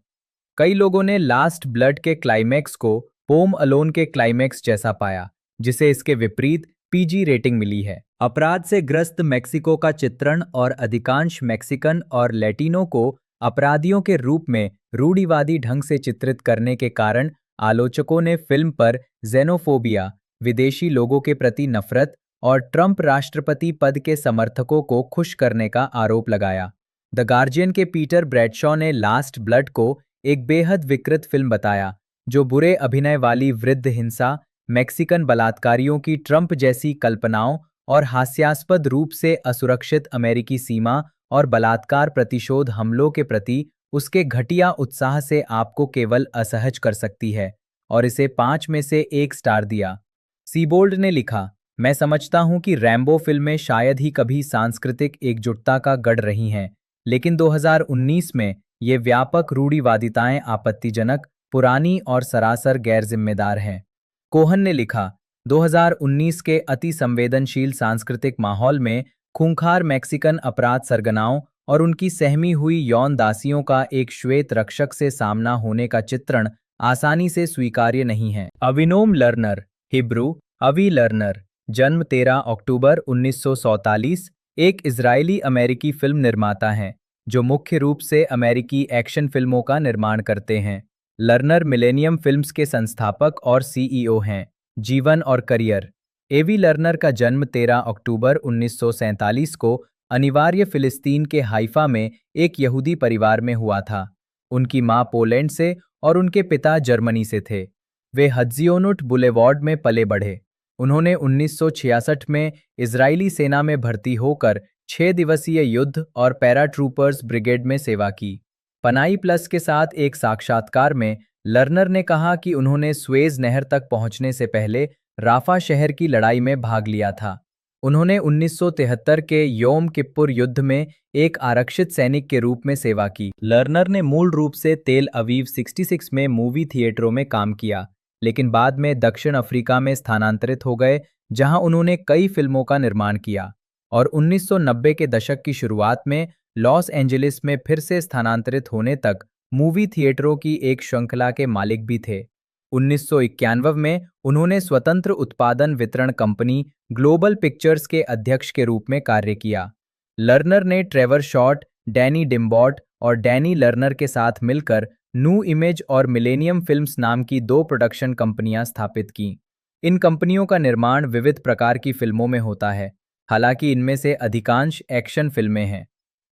कई लोगों ने लास्ट ब्लड के क्लाइमैक्स को होम अलोन के क्लाइमैक्स जैसा पाया, जिसे इसके विपरीत पीजी रेटिंग मिली है। अपराध से ग्रस्त मेक्सिको का चित्रण और अधिकांश मैक्सिकन और लैटिनो को अपराधियों के रूप में रूढ़िवादी ढंग से चित्रित करने के कारण आलोचकों ने फिल्म पर जेनोफोबिया, विदेशी लोगों के प्रति नफरत और ट्रंप राष्ट्रपति पद के समर्थकों को खुश करने का आरोप लगाया। द गार्जियन के पीटर ब्रैडशॉ ने लास्ट ब्लड को एक बेहद विकृत फिल्म बताया, जो बुरे अभिनय वाली वृद्ध हिंसा, मैक्सिकन बलात्कारियों की ट्रंप जैसी कल्पनाओं और हास्यास्पद रूप से असुरक्षित अमेरिकी सीमा और बलात्कार प्रतिशोध हमलों के प्रति उसके घटिया उत्साह से आपको केवल असहज कर सकती है, और इसे 5 में से 1 स्टार दिया। सीबोल्ड ने लिखा, मैं समझता हूं कि रैम्बो फिल्में शायद ही कभी सांस्कृतिक एकजुटता का गढ़ रही हैं, लेकिन 2019 में ये व्यापक रूढ़िवादिताएं आपत्तिजनक, पुरानी और सरासर गैर जिम्मेदार हैं। कोहन ने लिखा, 2019 के अति संवेदनशील सांस्कृतिक माहौल में खूंखार मैक्सिकन अपराध सरगनाओं और उनकी सहमी हुई यौन दासियों का एक श्वेत रक्षक से सामना होने का चित्रण आसानी से स्वीकार्य नहीं है। अविनोम लर्नर, हिब्रू अवी लर्नर, जन्म 13 अक्टूबर 1947, एक इजरायली अमेरिकी फिल्म निर्माता हैं जो मुख्य रूप से अमेरिकी एक्शन फिल्मों का निर्माण करते हैं। लर्नर मिलेनियम फिल्म्स के संस्थापक और सीईओ हैं। जीवन और करियर। एवी लर्नर का जन्म 13 अक्टूबर 1947 को अनिवार्य फिलिस्तीन के हाइफा में एक यहूदी परिवार में हुआ था। उनकी मां पोलैंड से और उनके पिता जर्मनी से थे। वे हत्जियोनुट बुलेवार्ड में पले बढ़े। उन्होंने 1966 में इजरायली सेना में भर्ती होकर 6 दिवसीय युद्ध और पैराट्रूपर्स ब्रिगेड में सेवा की। पनाई प्लस के साथ एक साक्षात्कार में लर्नर ने कहा कि उन्होंने स्वेज नहर तक पहुंचने से पहले राफा शहर की लड़ाई में भाग लिया था। उन्होंने 1973 के योम किप्पुर युद्ध में एक आरक्षित सैनिक के रूप में सेवा की। लर्नर ने मूल रूप से तेल अवीव 66 में मूवी थिएटरों में काम किया, लेकिन बाद में दक्षिण अफ्रीका में स्थानांतरित हो गए, जहां उन्होंने कई फिल्मों का निर्माण किया, और 1990 के दशक की शुरुआत में लॉस एंजलिस में फिर से स्थानांतरित होने तक मूवी थिएटरों की एक श्रृंखला के मालिक भी थे। 1991 में उन्होंने स्वतंत्र उत्पादन वितरण कंपनी ग्लोबल पिक्चर्स के अध्यक्ष के रूप में कार्य किया। लर्नर ने ट्रेवर शॉर्ट, डैनी डिम्बॉट और डैनी लर्नर के साथ मिलकर न्यू इमेज और मिलेनियम फिल्म्स नाम की 2 प्रोडक्शन कंपनियां स्थापित की। इन कंपनियों का निर्माण विविध प्रकार की फिल्मों में होता है, हालांकि इनमें से अधिकांश एक्शन फिल्में हैं।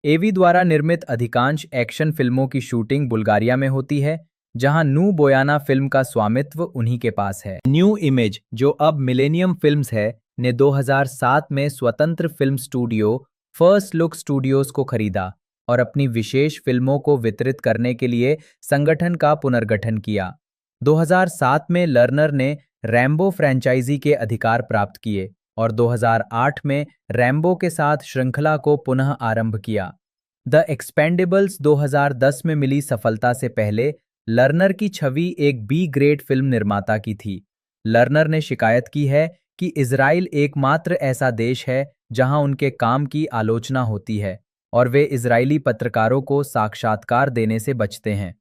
एवी द्वारा निर्मित अधिकांश एक्शन फिल्मों की शूटिंग बुल्गारिया में होती है, जहां नू बोयाना फिल्म का स्वामित्व उन्हीं के पास है। न्यू इमेज, जो अब मिलेनियम फिल्म्स है, ने 2007 में स्वतंत्र film studio first look studios को खरीदा और अपनी विशेष फिल्मों को वितरित करने के लिए संगठन का पुनर्गठन किया। 2007 में लर्नर ने रैम्बो फ्रैंचाइजी के अधिकार प्राप्त किए और 2008 में रैम्बो के साथ श्रृंखला को पुनः आरंभ किया। द एक्सपेंडेबल्स 2010 में मिली सफलता से पहले लर्नर की छवि एक बी ग्रेड फिल्म निर्माता की थी। लर्नर ने शिकायत की है कि इजराइल एकमात्र ऐसा देश है जहां उनके काम की आलोचना होती है और वे इजरायली पत्रकारों को साक्षात्कार देने से बचते हैं।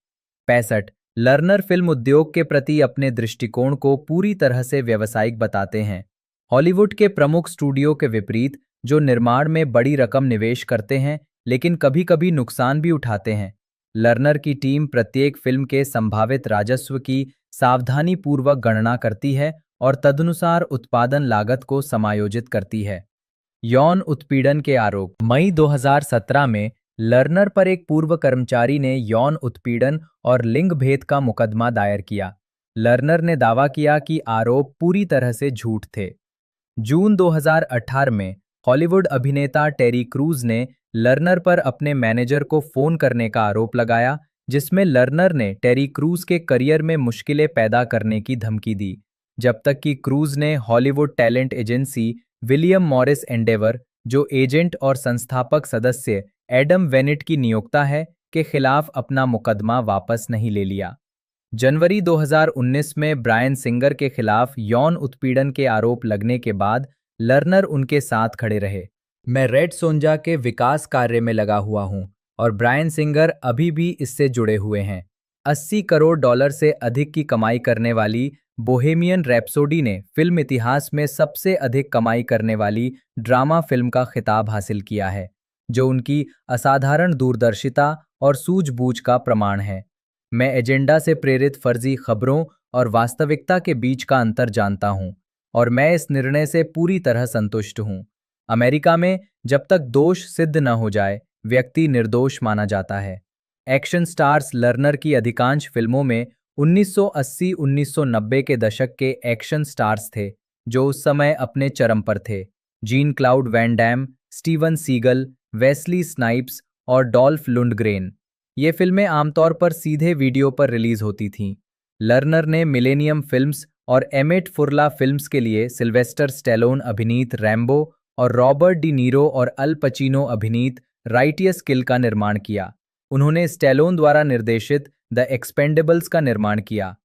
65 लर्नर फिल्म उद्योग के प्रति अपने दृष्टिकोण को पूरी तरह से व्यावसायिक बताते हैं। हॉलीवुड के प्रमुख स्टूडियो के विपरीत, जो निर्माण में बड़ी रकम निवेश करते हैं लेकिन कभी-कभी नुकसान भी उठाते हैं, लर्नर की टीम प्रत्येक फिल्म के संभावित राजस्व की सावधानीपूर्वक गणना करती है और तदनुसार उत्पादन लागत को समायोजित करती है। यौन उत्पीड़न के आरोप। मई 2017 में लर्नर पर एक पूर्व कर्मचारी ने यौन उत्पीड़न और लिंग भेद का मुकदमा दायर किया। लर्नर ने दावा किया कि आरोप पूरी तरह से झूठ थे। जून 2018 में हॉलीवुड अभिनेता टेरी क्रूज ने लर्नर पर अपने मैनेजर को फोन करने का आरोप लगाया, जिसमें लर्नर ने टेरी क्रूज के करियर में मुश्किलें पैदा करने की धमकी दी, जब तक कि क्रूज ने Hollywood talent agency William Morris Endeavour, जो एजेंट और संस्थापक सदस्य एडम वेनिट की नियोक्ता है, के खिलाफ अपना मुकदमा वापस नहीं ले लिया। जनवरी 2019 में ब्रायन सिंगर के खिलाफ यौन उत्पीड़न के आरोप लगने के बाद लर्नर उनके साथ खड़े रहे। मैं रेड सोंजा के विकास कार्य में लगा हुआ हूं और ब्रायन सिंगर अभी भी इससे जुड़े हुए हैं। 80 करोड़ डॉलर से अधिक की कमाई करने वाली बोहेमियन रैप्सोडी ने फिल्म इतिहास में सबसे अधिक कमाई करने वाली ड्रामा फिल्म का खिताब हासिल किया है, जो उनकी असाधारण दूरदर्शिता और सूझबूझ का प्रमाण है। मैं एजेंडा से प्रेरित फर्जी खबरों और वास्तविकता के बीच का अंतर जानता हूं और मैं इस निर्णय से पूरी तरह संतुष्ट हूं। अमेरिका में जब तक दोष सिद्ध न हो जाए, व्यक्ति निर्दोष माना जाता है। एक्शन स्टार्स लर्नर की अधिकांश फिल्मों में 1980-1990 के दशक के एक्शन स्टार्स थे, जो उस समय अपने चरम पर थे। Jean Claude Van Damme, Steven Seagal, Wesley Snipes और डॉल्फ लुंडग्रेन। ये फिल्में आमतौर पर सीधे वीडियो पर रिलीज होती थीं। लर्नर ने मिलेनियम फिल्म्स और एमेट फुर्ला फिल्म्स के लिए सिल्वेस्टर स्टैलोन अभिनीत रैम्बो और रॉबर्ट डी नीरो और अल पचिनो अभिनीत राइटियस किल का निर्माण किया। उन्होंने स्टैलोन द्वारा निर्देशित द एक्सपेंडेबल्स का निर्माण किया।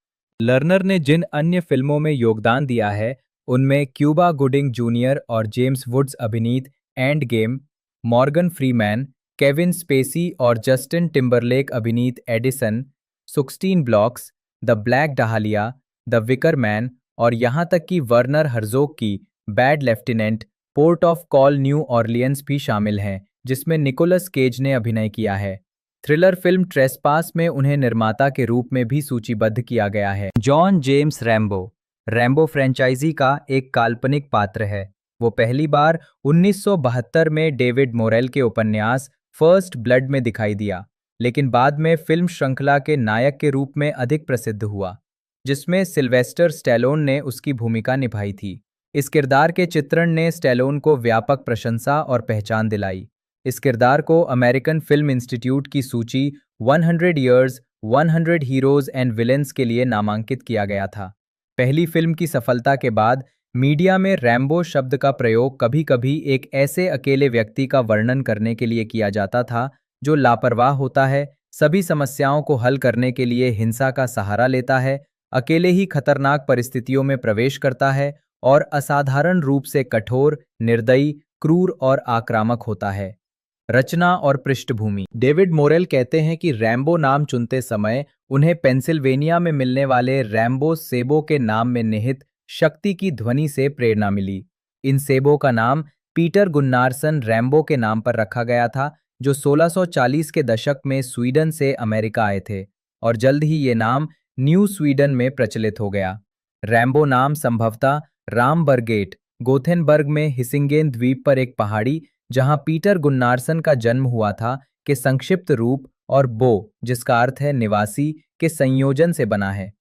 लर्नर ने जिन अन्य फिल्मों में योगदान दिया है, उनमें क्यूबा गुडिंग जूनियर और जेम्स वुड्स अभिनीत End Game, Morgan Freeman, Kevin Spacey और जस्टिन टिम्बरलेक अभिनीत Edison, 16 blocks, The Black Dahlia, The Wicker Man और यहाँ तक कि वर्नर हर्जोग की Bad Lieutenant, Port of Call New Orleans भी शामिल हैं, जिसमें निकोलस केज ने अभिनय किया है। थ्रिलर फिल्म ट्रेसपास में उन्हें निर्माता के रूप में भी सूचीबद्ध किया गया है। John James Rambo. Rambo franchise का एक काल्पनिक पात्र है। वो पहली बार 1972 में डेविड मोरेल के उपन्यास फर्स्ट ब्लड में दिखाई दिया, लेकिन बाद में फिल्म श्रृंखला के नायक के रूप में अधिक प्रसिद्ध हुआ, जिसमें सिल्वेस्टर स्टैलोन ने उसकी भूमिका निभाई थी। इस किरदार के चित्रण ने स्टैलोन को व्यापक प्रशंसा और पहचान दिलाई। इस किरदार को अमेरिकन फिल्म इंस्टीट्यूट की सूची 100 ईयर्स, 100 हीरोज एंड विलेंस के लिए नामांकित किया गया था। पहली फिल्म की सफलता के बाद मीडिया में रैम्बो शब्द का प्रयोग कभी-कभी एक ऐसे अकेले व्यक्ति का वर्णन करने के लिए किया जाता था जो लापरवाह होता है, सभी समस्याओं को हल करने के लिए हिंसा का सहारा लेता है, अकेले ही खतरनाक परिस्थितियों में प्रवेश करता है और असाधारण रूप से कठोर, निर्दयी, क्रूर और आक्रामक होता है। रचना और पृष्ठभूमि। डेविड मोरेल कहते हैं कि रैम्बो नाम चुनते समय उन्हें पेंसिल्वेनिया में मिलने वाले रैम्बो सेबों के नाम में निहित शक्ति की ध्वनि से प्रेरणा मिली। इन सेबों का नाम पीटर गुन्नारसन रैम्बो के नाम पर रखा गया था, जो 1640 के दशक में स्वीडन से अमेरिका आए थे और जल्द ही ये नाम न्यू स्वीडन में प्रचलित हो गया। रैम्बो नाम संभवतः रामबर्गेट, गोथेनबर्ग में हिसिंगेन द्वीप पर एक पहाड़ी जहां पीटर गुन्नारसन का जन्म हुआ था, के संक्षिप्त रूप और बो, जिसका अर्थ है निवासी, के संयोजन से बना है।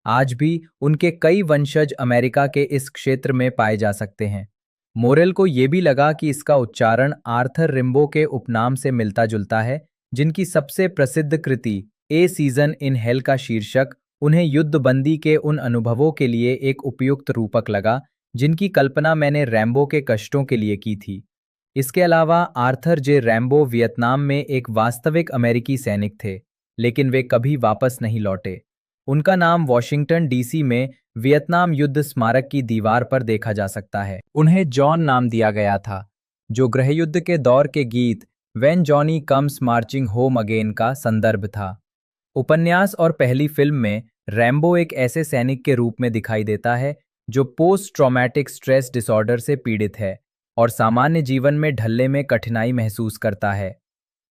आज भी उनके कई वंशज अमेरिका के इस क्षेत्र में पाए जा सकते हैं। मोरेल को यह भी लगा कि इसका उच्चारण आर्थर रिम्बो के उपनाम से मिलता जुलता है, जिनकी सबसे प्रसिद्ध कृति ए सीजन इन हेल का शीर्षक उन्हें युद्धबंदी के उन अनुभवों के लिए एक उपयुक्त रूपक लगा जिनकी कल्पना मैंने रैम्बो के कष्टों के लिए की थी। इसके अलावा आर्थर जे रैम्बो वियतनाम में एक वास्तविक अमेरिकी सैनिक थे, लेकिन वे कभी वापस नहीं लौटे। उनका नाम वॉशिंगटन डीसी में वियतनाम युद्ध स्मारक की दीवार पर देखा जा सकता है। उन्हें जॉन नाम दिया गया था, जो गृहयुद्ध के दौर के गीत when Johnny comes marching home again का संदर्भ था। उपन्यास और पहली फिल्म में रैम्बो एक ऐसे सैनिक के रूप में दिखाई देता है जो पोस्ट ट्रॉमेटिक स्ट्रेस डिसऑर्डर से पीड़ित है और सामान्य जीवन में ढलने में कठिनाई महसूस करता है।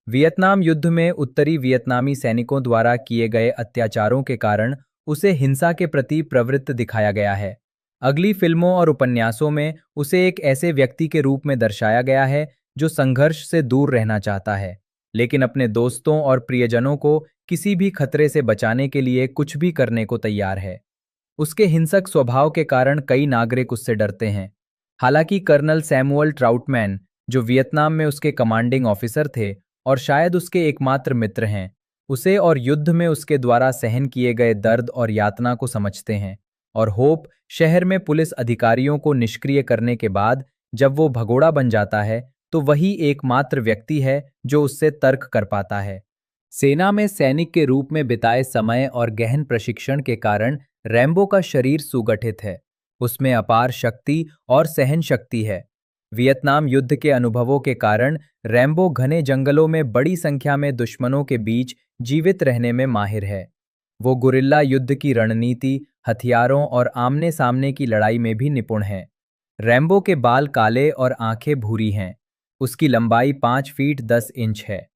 वियतनाम युद्ध में उत्तरी वियतनामी सैनिकों द्वारा किए गए अत्याचारों के कारण उसे हिंसा के प्रति प्रवृत्त दिखाया गया है। अगली फिल्मों और उपन्यासों में उसे एक ऐसे व्यक्ति के रूप में दर्शाया गया है जो संघर्ष से दूर रहना चाहता है, लेकिन अपने दोस्तों और प्रियजनों को किसी भी खतरे से बचाने के लिए कुछ भी करने को तैयार है। उसके हिंसक स्वभाव के कारण कई नागरिक उससे डरते हैं। हालांकि कर्नल सैमुअल ट्राउटमैन, जो वियतनाम में उसके कमांडिंग ऑफिसर थे और शायद उसके एकमात्र मित्र हैं, उसे और युद्ध में उसके द्वारा सहन किए गए दर्द और यातना को समझते हैं। और होप शहर में पुलिस अधिकारियों को निष्क्रिय करने के बाद जब वो भगोड़ा बन जाता है, तो वही एकमात्र व्यक्ति है जो उससे तर्क कर पाता है। सेना में सैनिक के रूप में बिताए समय और गहन प्रशिक्षण के कारण रैम्बो का शरीर सुगठित है। उसमें अपार शक्ति और सहन शक्ति है। वियतनाम युद्ध के अनुभवों के कारण रैम्बो घने जंगलों में बड़ी संख्या में दुश्मनों के बीच जीवित रहने में माहिर है। वो गुरिल्ला युद्ध की रणनीति, हथियारों और आमने सामने की लड़ाई में भी निपुण है। रैम्बो के बाल काले और आंखें भूरी हैं। उसकी लंबाई 5 फीट 10 इंच है।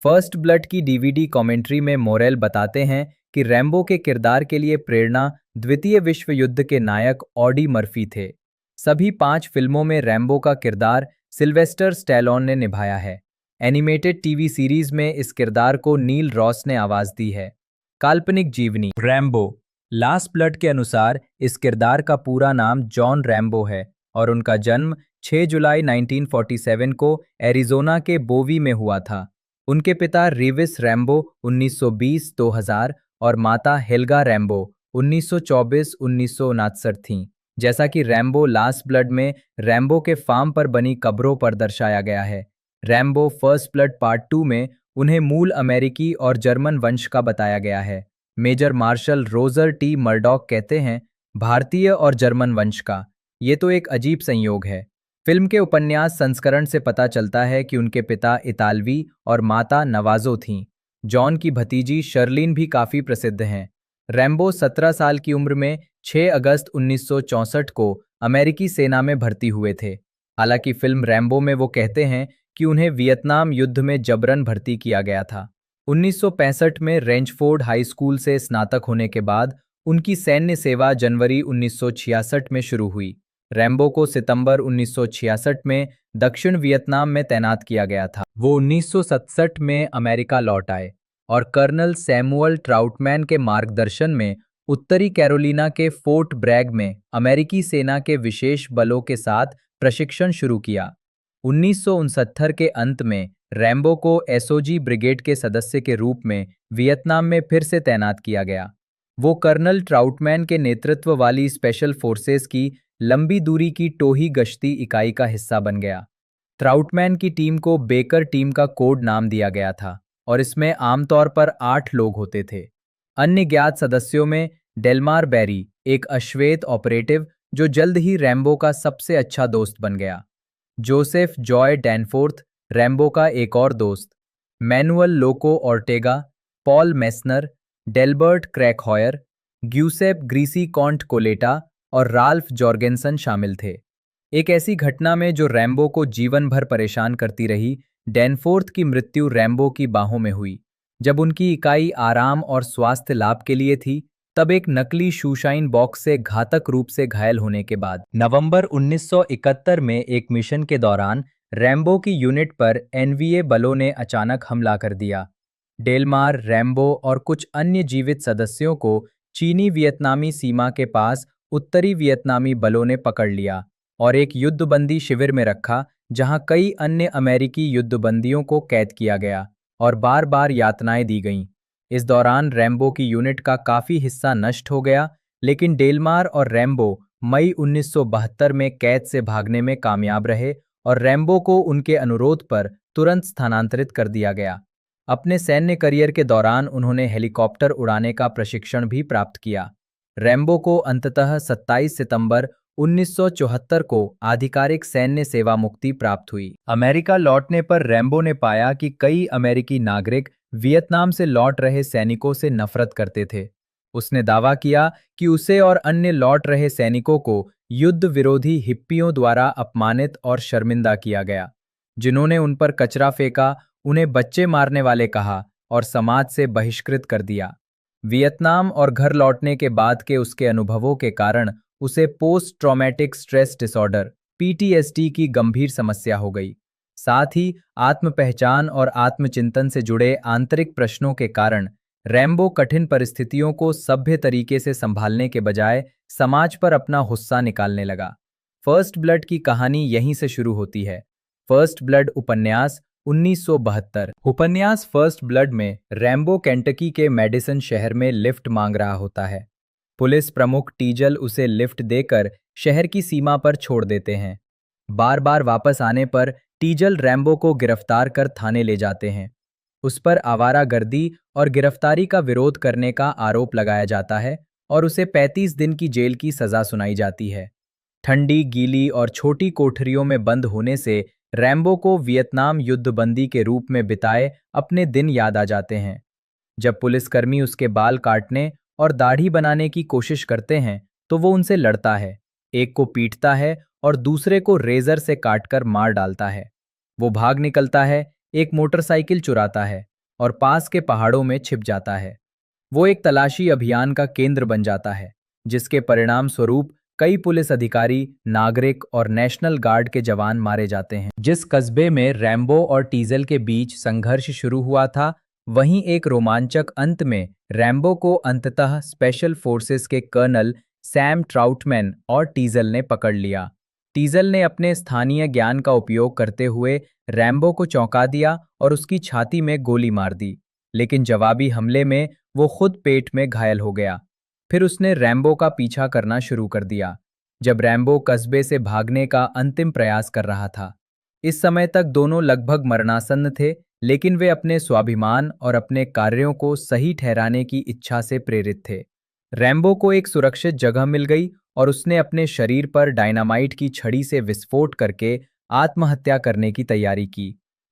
फर्स्ट ब्लड की डीवीडी कमेंट्री में मोरेल बताते हैं कि रैम्बो के किरदार के लिए प्रेरणा द्वितीय विश्व युद्ध के नायक ऑडी मर्फी थे। सभी 5 फिल्मों में रैम्बो का किरदार सिल्वेस्टर स्टैलोन ने निभाया है। एनिमेटेड टीवी सीरीज में इस किरदार को नील रॉस ने आवाज दी है। काल्पनिक जीवनी रैम्बो लास्ट ब्लड के अनुसार इस किरदार का पूरा नाम जॉन रैम्बो है और उनका जन्म 6 जुलाई 1947 को एरिज़ोना के बोवी में हुआ था। उनके पिता रिविस रैम्बो 1920-2000 और माता हेल्गा रैम्बो 1924-1959 थीं। जैसा कि रैम्बो लास्ट ब्लड में रैम्बो के फार्म पर बनी कब्रों पर दर्शाया गया है। रैम्बो फर्स्ट ब्लड पार्ट 2 में उन्हें मूल अमेरिकी और जर्मन वंश का बताया गया है। Major Marshall Roger T Murdock कहते हैं, भारतीय और जर्मन वंश का ये तो एक अजीब संयोग है। फिल्म के उपन्यास संस्करण से पता चलता है कि उनके पिता इतालवी और माता नवाजो थीं। जॉन की भतीजी शर्लिन भी काफ़ी प्रसिद्ध हैं। रैम्बो 17 साल की उम्र में 6 अगस्त 1964 को अमेरिकी सेना में भर्ती हुए थे। हालांकि फिल्म रैम्बो में वो कहते हैं कि उन्हें वियतनाम युद्ध में जबरन भर्ती किया गया था। 1965 में रेंजफोर्ड हाई स्कूल से स्नातक होने के बाद उनकी सैन्य सेवा जनवरी 1966 में शुरू हुई। रैम्बो को सितंबर 1966 में दक्षिण वियतनाम में तैनात किया गया था। वो 1967 में अमेरिका लौट आए और कर्नल सैमुअल ट्राउटमैन के मार्गदर्शन में उत्तरी कैरोलिना के फोर्ट ब्रैग में अमेरिकी सेना के विशेष बलों के साथ प्रशिक्षण शुरू किया। 1969 के अंत में रैम्बो को एसओजी ब्रिगेड के सदस्य के रूप में वियतनाम में फिर से तैनात किया गया। वो कर्नल ट्राउटमैन के नेतृत्व वाली स्पेशल फोर्सेस की लंबी दूरी की टोही गश्ती इकाई का हिस्सा बन गया। ट्राउटमैन की टीम को बेकर टीम का कोड नाम दिया गया था और इसमें आमतौर पर 8 लोग होते थे। अन्य ज्ञात सदस्यों में डेलमार बेरी, एक अश्वेत ऑपरेटिव जो जल्द ही रैम्बो का सबसे अच्छा दोस्त बन गया, जोसेफ जॉय डैनफोर्थ, रैम्बो का एक और दोस्त, Manuel Loco Ortega, Paul Messner, Delbert Krackhauer, Giuseppe Grisi Conte Coletta और राल्फ जॉर्गेनसन शामिल थे। एक ऐसी घटना में जो रैम्बो को जीवन भर परेशान करती रही, डैनफोर्थ की मृत्यु रैम्बो की बाहों में हुई। जब उनकी इकाई आराम और स्वास्थ्य लाभ के लिए थी, तब एक नकली शूशाइन बॉक्स से घातक रूप से घायल होने के बाद नवंबर 1971 में एक मिशन के दौरान रैम्बो की यूनिट पर एनवीए बलों ने अचानक हमला कर दिया। डेलमार, रैम्बो और कुछ अन्य जीवित सदस्यों को चीनी वियतनामी सीमा के पास उत्तरी वियतनामी बलों ने पकड़ लिया और एक युद्धबंदी शिविर में रखा, जहां कई अन्य अमेरिकी युद्धबंदियों को कैद किया गया और बार बार यातनाएं दी गईं। इस दौरान रैम्बो की यूनिट का काफी हिस्सा नष्ट हो गया, लेकिन डेलमार और रैम्बो मई 1972 में कैद से भागने में कामयाब रहे और रैम्बो को उनके अनुरोध पर तुरंत स्थानांतरित कर दिया गया। अपने सैन्य करियर के दौरान उन्होंने हेलीकॉप्टर उड़ाने का प्रशिक्षण भी प्राप्त किया। रैम्बो को अंततः 27 सितंबर 1974 को आधिकारिक सैन्य सेवा मुक्ति प्राप्त हुई। अमेरिका लौटने पर रैम्बो ने पाया कि कई अमेरिकी नागरिक वियतनाम से लौट रहे सैनिकों से नफरत करते थे। उसने दावा किया कि उसे और अन्य लौट रहे सैनिकों को युद्ध विरोधी हिप्पियों द्वारा अपमानित और शर्मिंदा किया गया, जिन्होंने उन पर कचरा फेंका, उन्हें बच्चे मारने वाले कहा और समाज से बहिष्कृत कर दिया। वियतनाम और घर लौटने के बाद के उसके अनुभवों के कारण उसे post traumatic stress disorder (PTSD) की गंभीर समस्या हो गई। साथ ही आत्म पहचान और आत्मचिंतन से जुड़े आंतरिक प्रश्नों के कारण रैम्बो कठिन परिस्थितियों को सभ्य तरीके से संभालने के बजाय समाज पर अपना गुस्सा निकालने लगा। फर्स्ट ब्लड की कहानी यहीं से शुरू होती है। फर्स्ट ब्लड उपन्यास 1972। उपन्यास फर्स्ट ब्लड में रैम्बो केंटकी के मेडिसन शहर में लिफ्ट मांग रहा होता है। पुलिस प्रमुख टीजल उसे लिफ्ट देकर शहर की सीमा पर छोड़ देते हैं। बार बार वापस आने पर टीजल रैम्बो को गिरफ्तार कर थाने ले जाते हैं। उस पर आवारागर्दी और गिरफ्तारी का विरोध करने का आरोप लगाया जाता है और उसे 35 दिन की जेल की सजा सुनाई जाती है। ठंडी, गीली और छोटी कोठरियों में बंद होने से रैम्बो को वियतनाम युद्धबंदी के रूप में बिताए अपने दिन याद आ जाते हैं। जब पुलिसकर्मी उसके बाल काटने और दाढ़ी बनाने की कोशिश करते हैं तो वो उनसे लड़ता है, एक को पीटता है और दूसरे को रेजर से काटकर मार डालता है। वो भाग निकलता है, एक मोटरसाइकिल चुराता है और पास के पहाड़ों में छिप जाता है। वो एक तलाशी अभियान का केंद्र बन जाता है, जिसके परिणाम स्वरूप कई पुलिस अधिकारी, नागरिक और नेशनल गार्ड के जवान मारे जाते हैं। जिस कस्बे में रैम्बो और टीजल के बीच संघर्ष शुरू हुआ था, वहीं एक रोमांचक अंत में रैम्बो को अंततः स्पेशल फोर्सेस के कर्नल सैम ट्राउटमैन और टीजल ने पकड़ लिया। टीजल ने अपने स्थानीय ज्ञान का उपयोग करते हुए रैम्बो को चौंका दिया और उसकी छाती में गोली मार दी, लेकिन जवाबी हमले में वो खुद पेट में घायल हो गया। फिर उसने रैम्बो का पीछा करना शुरू कर दिया, जब रैम्बो कस्बे से भागने का अंतिम प्रयास कर रहा था। इस समय तक दोनों लगभग मरणासन्न थे, लेकिन वे अपने स्वाभिमान और अपने कार्यों को सही ठहराने की इच्छा से प्रेरित थे। रैम्बो को एक सुरक्षित जगह मिल गई और उसने अपने शरीर पर डायनामाइट की छड़ी से विस्फोट करके आत्महत्या करने की तैयारी की।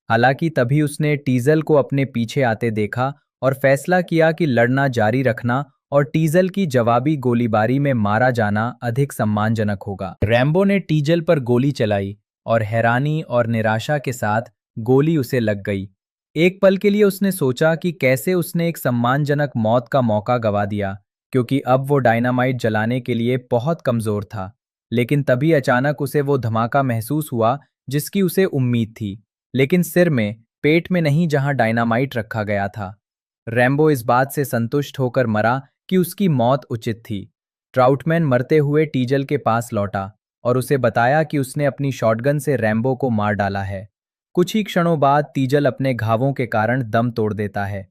हालांकि तभी उसने टीजल को अपने पीछे आते देखा और फैसला किया कि लड़ना जारी रखना और टीजल की जवाबी गोलीबारी में मारा जाना अधिक सम्मानजनक होगा। रैम्बो ने टीजल पर गोली चलाई और हैरानी और निराशा के साथ गोली उसे लग गई। एक पल के लिए उसने सोचा कि कैसे उसने एक सम्मानजनक मौत का मौका गवा दिया, क्योंकि अब वो डायनामाइट जलाने के लिए बहुत कमजोर था। लेकिन तभी अचानक उसे वो धमाका महसूस हुआ जिसकी उसे उम्मीद थी, लेकिन सिर में, पेट में नहीं, जहां डायनामाइट रखा गया था। रैम्बो इस बात से संतुष्ट होकर मरा कि उसकी मौत उचित थी। ट्राउटमैन मरते हुए टीजल के पास लौटा और उसे बताया कि उसने अपनी शॉटगन से रैम्बो को मार डाला है। कुछ ही क्षणों बाद टीजल अपने घावों के कारण दम तोड़ देता है।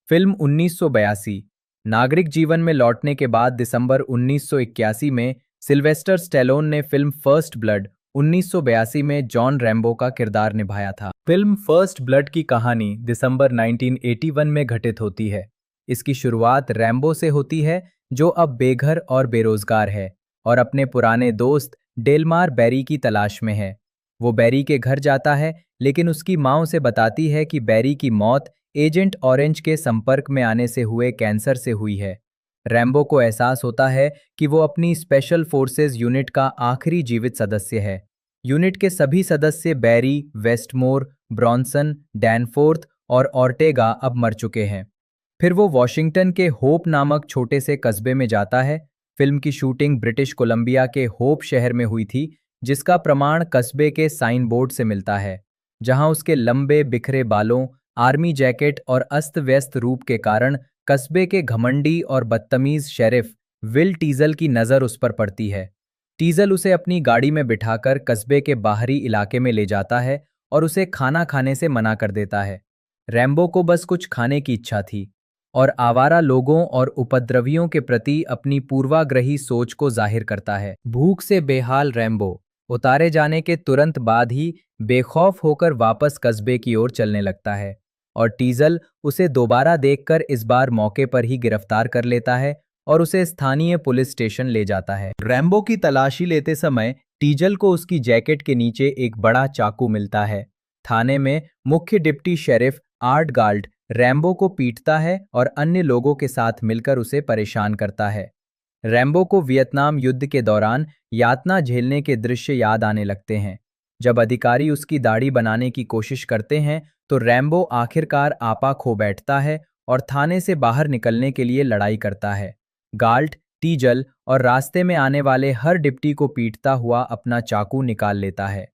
फिल्म 1982। नागरिक जीवन में लौटने के बाद दिसंबर 1981 में सिल्वेस्टर स्टैलोन ने फिल्म फर्स्ट ब्लड 1982 में जॉन रैम्बो का किरदार निभाया था। फिल्म फर्स्ट ब्लड की कहानी दिसंबर 1981 में घटित होती है। इसकी शुरुआत रैम्बो से होती है, जो अब बेघर और बेरोजगार है और अपने पुराने दोस्त डेलमार बैरी की तलाश में है। वो बैरी के घर जाता है, लेकिन उसकी माँ उसे बताती है कि बैरी की मौत एजेंट ऑरेंज के संपर्क में आने से हुए कैंसर से हुई है। रैम्बो को एहसास होता है कि वो अपनी स्पेशल फोर्सेस यूनिट का आखिरी जीवित सदस्य है। यूनिट के सभी सदस्य बैरी, वेस्टमोर, ब्रॉन्सन, डैनफोर्थ और ऑर्टेगा अब मर चुके हैं। फिर वो वॉशिंगटन के होप नामक छोटे से कस्बे में जाता है। फिल्म की शूटिंग ब्रिटिश कोलंबिया के होप शहर में हुई थी, जिसका प्रमाण कस्बे के साइन बोर्ड से मिलता है, जहां उसके लंबे बिखरे बालों, आर्मी जैकेट और अस्त व्यस्त रूप के कारण कस्बे के घमंडी और बदतमीज शेरिफ विल टीजल की नज़र उस पर पड़ती है। टीजल उसे अपनी गाड़ी में बिठाकर कस्बे के बाहरी इलाके में ले जाता है और उसे खाना खाने से मना कर देता है। रैम्बो को बस कुछ खाने की इच्छा थी और आवारा लोगों और उपद्रवियों के प्रति अपनी पूर्वाग्रही सोच को जाहिर करता है। भूख से बेहाल रैम्बो उतारे जाने के तुरंत बाद ही बेखौफ होकर वापस कस्बे की ओर चलने लगता है और टीजल उसे दोबारा देखकर इस बार मौके पर ही गिरफ्तार कर लेता है और उसे स्थानीय पुलिस स्टेशन ले जाता है। रैम्बो की तलाशी लेते समय टीजल को उसकी जैकेट के नीचे एक बड़ा चाकू मिलता है। थाने में मुख्य डिप्टी शेरिफ आर्ट गाल्ड रैम्बो को पीटता है और अन्य लोगों के साथ मिलकर उसे परेशान करता है। रैम्बो को वियतनाम युद्ध के दौरान यातना झेलने के दृश्य याद आने लगते हैं। जब अधिकारी उसकी दाढ़ी बनाने की कोशिश करते हैं तो रैम्बो आखिरकार आपा खो बैठता है और थाने से बाहर निकलने के लिए लड़ाई करता है। गाल्ट टीजल और रास्ते में आने वाले हर डिप्टी को पीटता हुआ अपना चाकू निकाल लेता है।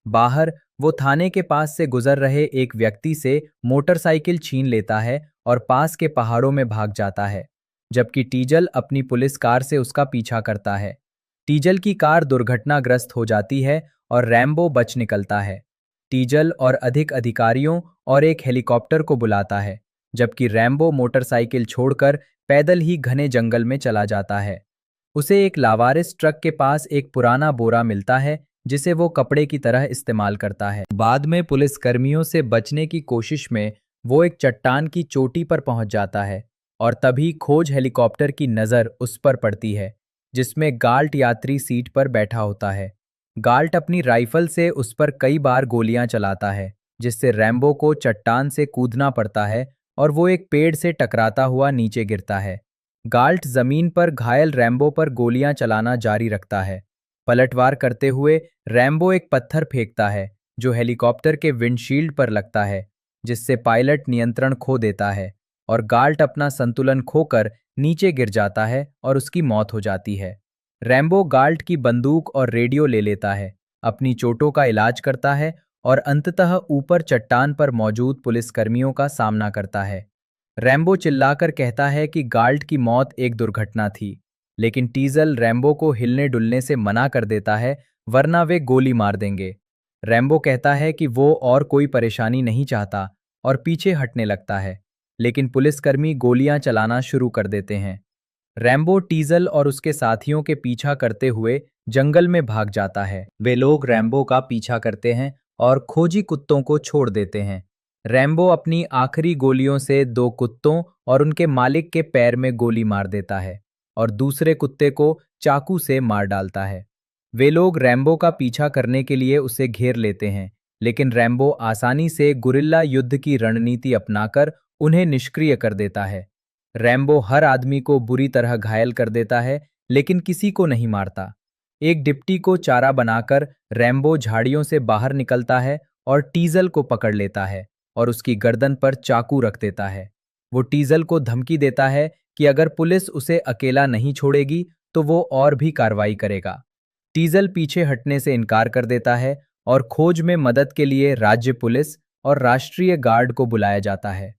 बाहर वो थाने के पास से गुजर रहे एक व्यक्ति से मोटरसाइकिल छीन लेता है और पास के पहाड़ों में भाग जाता है, जबकि टीजल अपनी पुलिस कार से उसका पीछा करता है। टीजल की कार दुर्घटनाग्रस्त हो जाती है और रैम्बो बच निकलता है। टीजल और अधिक अधिकारियों और एक हेलीकॉप्टर को बुलाता है, जबकि रैम्बो मोटरसाइकिल छोड़कर पैदल ही घने जंगल में चला जाता है। उसे एक लावारिस ट्रक के पास एक पुराना बोरा मिलता है जिसे वो कपड़े की तरह इस्तेमाल करता है। बाद में पुलिस कर्मियों से बचने की कोशिश में वो एक चट्टान की चोटी पर पहुंच जाता है और तभी खोज हेलीकॉप्टर की नज़र उस पर पड़ती है जिसमें गाल्ट यात्री सीट पर बैठा होता है। गाल्ट अपनी राइफल से उस पर कई बार गोलियां चलाता है, जिससे रैम्बो को चट्टान से कूदना पड़ता है और वो एक पेड़ से टकराता हुआ नीचे गिरता है। गाल्ट जमीन पर घायल रैम्बो पर गोलियां चलाना जारी रखता है। पलटवार करते हुए रैम्बो एक पत्थर फेंकता है जो हेलीकॉप्टर के विंडशील्ड पर लगता है, जिससे पायलट नियंत्रण खो देता है और गाल्ट अपना संतुलन खोकर नीचे गिर जाता है और उसकी मौत हो जाती है। रैम्बो गाल्ट की बंदूक और रेडियो ले लेता है, अपनी चोटों का इलाज करता है और अंततः ऊपर चट्टान पर मौजूद पुलिसकर्मियों का सामना करता है। रैम्बो चिल्लाकर कहता है कि गाल्ट की मौत एक दुर्घटना थी, लेकिन टीजल रैम्बो को हिलने डुलने से मना कर देता है, वरना वे गोली मार देंगे। रैम्बो कहता है कि वो और कोई परेशानी नहीं चाहता और पीछे हटने लगता है, लेकिन पुलिसकर्मी गोलियां चलाना शुरू कर देते हैं। रैम्बो टीजल और उसके साथियों के पीछा करते हुए जंगल में भाग जाता है। वे लोग रैम्बो का पीछा करते हैं और खोजी कुत्तों को छोड़ देते हैं। रैम्बो अपनी आखिरी गोलियों से 2 कुत्तों और उनके मालिक के पैर में गोली मार देता है और दूसरे कुत्ते को चाकू से मार डालता है। वे लोग रैम्बो का पीछा करने के लिए उसे घेर लेते हैं, लेकिन रैम्बो आसानी से गुरिल्ला युद्ध की रणनीति अपनाकर उन्हें निष्क्रिय कर देता है। रैम्बो हर आदमी को बुरी तरह घायल कर देता है, लेकिन किसी को नहीं मारता। एक डिप्टी को चारा बनाकर रैम्बो झाड़ियों से बाहर निकलता है और टीजल को पकड़ लेता है और उसकी गर्दन पर चाकू रख देता है। वो टीजल को धमकी देता है कि अगर पुलिस उसे अकेला नहीं छोड़ेगी तो वो और भी कार्रवाई करेगा। टीजल पीछे हटने से इनकार कर देता है और खोज में मदद के लिए राज्य पुलिस और राष्ट्रीय गार्ड को बुलाया जाता है।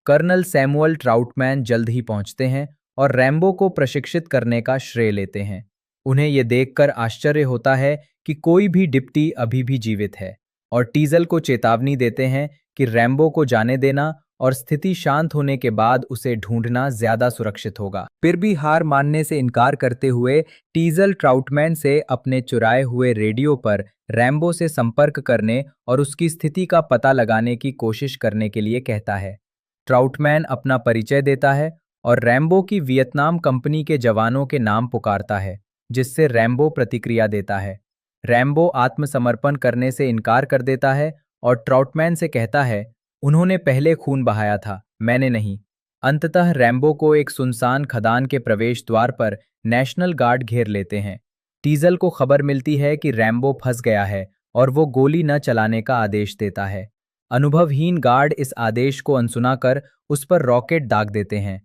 कर्नल सैमुअल ट्राउटमैन जल्द ही पहुंचते हैं और रैम्बो को प्रशिक्षित करने का श्रेय लेते हैं। उन्हें यह देखकर आश्चर्य होता है कि कोई भी डिप्टी अभी भी जीवित है और टीजल को चेतावनी देते हैं कि रैम्बो को जाने देना और स्थिति शांत होने के बाद उसे ढूंढना ज्यादा सुरक्षित होगा। फिर भी हार मानने से इनकार करते हुए टीजल ट्राउटमैन से अपने चुराए हुए रेडियो पर रैम्बो से संपर्क करने और उसकी स्थिति का पता लगाने की कोशिश करने के लिए कहता है। ट्राउटमैन अपना परिचय देता है और रैम्बो की वियतनाम कंपनी के जवानों के नाम पुकारता है, जिससे रैम्बो प्रतिक्रिया देता है। रैम्बो आत्मसमर्पण करने से इनकार कर देता है और ट्राउटमैन से कहता है, उन्होंने पहले खून बहाया था, मैंने नहीं। अंततः रैम्बो को एक सुनसान खदान के प्रवेश द्वार पर नेशनल गार्ड घेर लेते हैं। टीजल को खबर मिलती है कि रैम्बो फंस गया है और वो गोली न चलाने का आदेश देता है। अनुभवहीन गार्ड इस आदेश को अनसुना कर उस पर रॉकेट दाग देते हैं।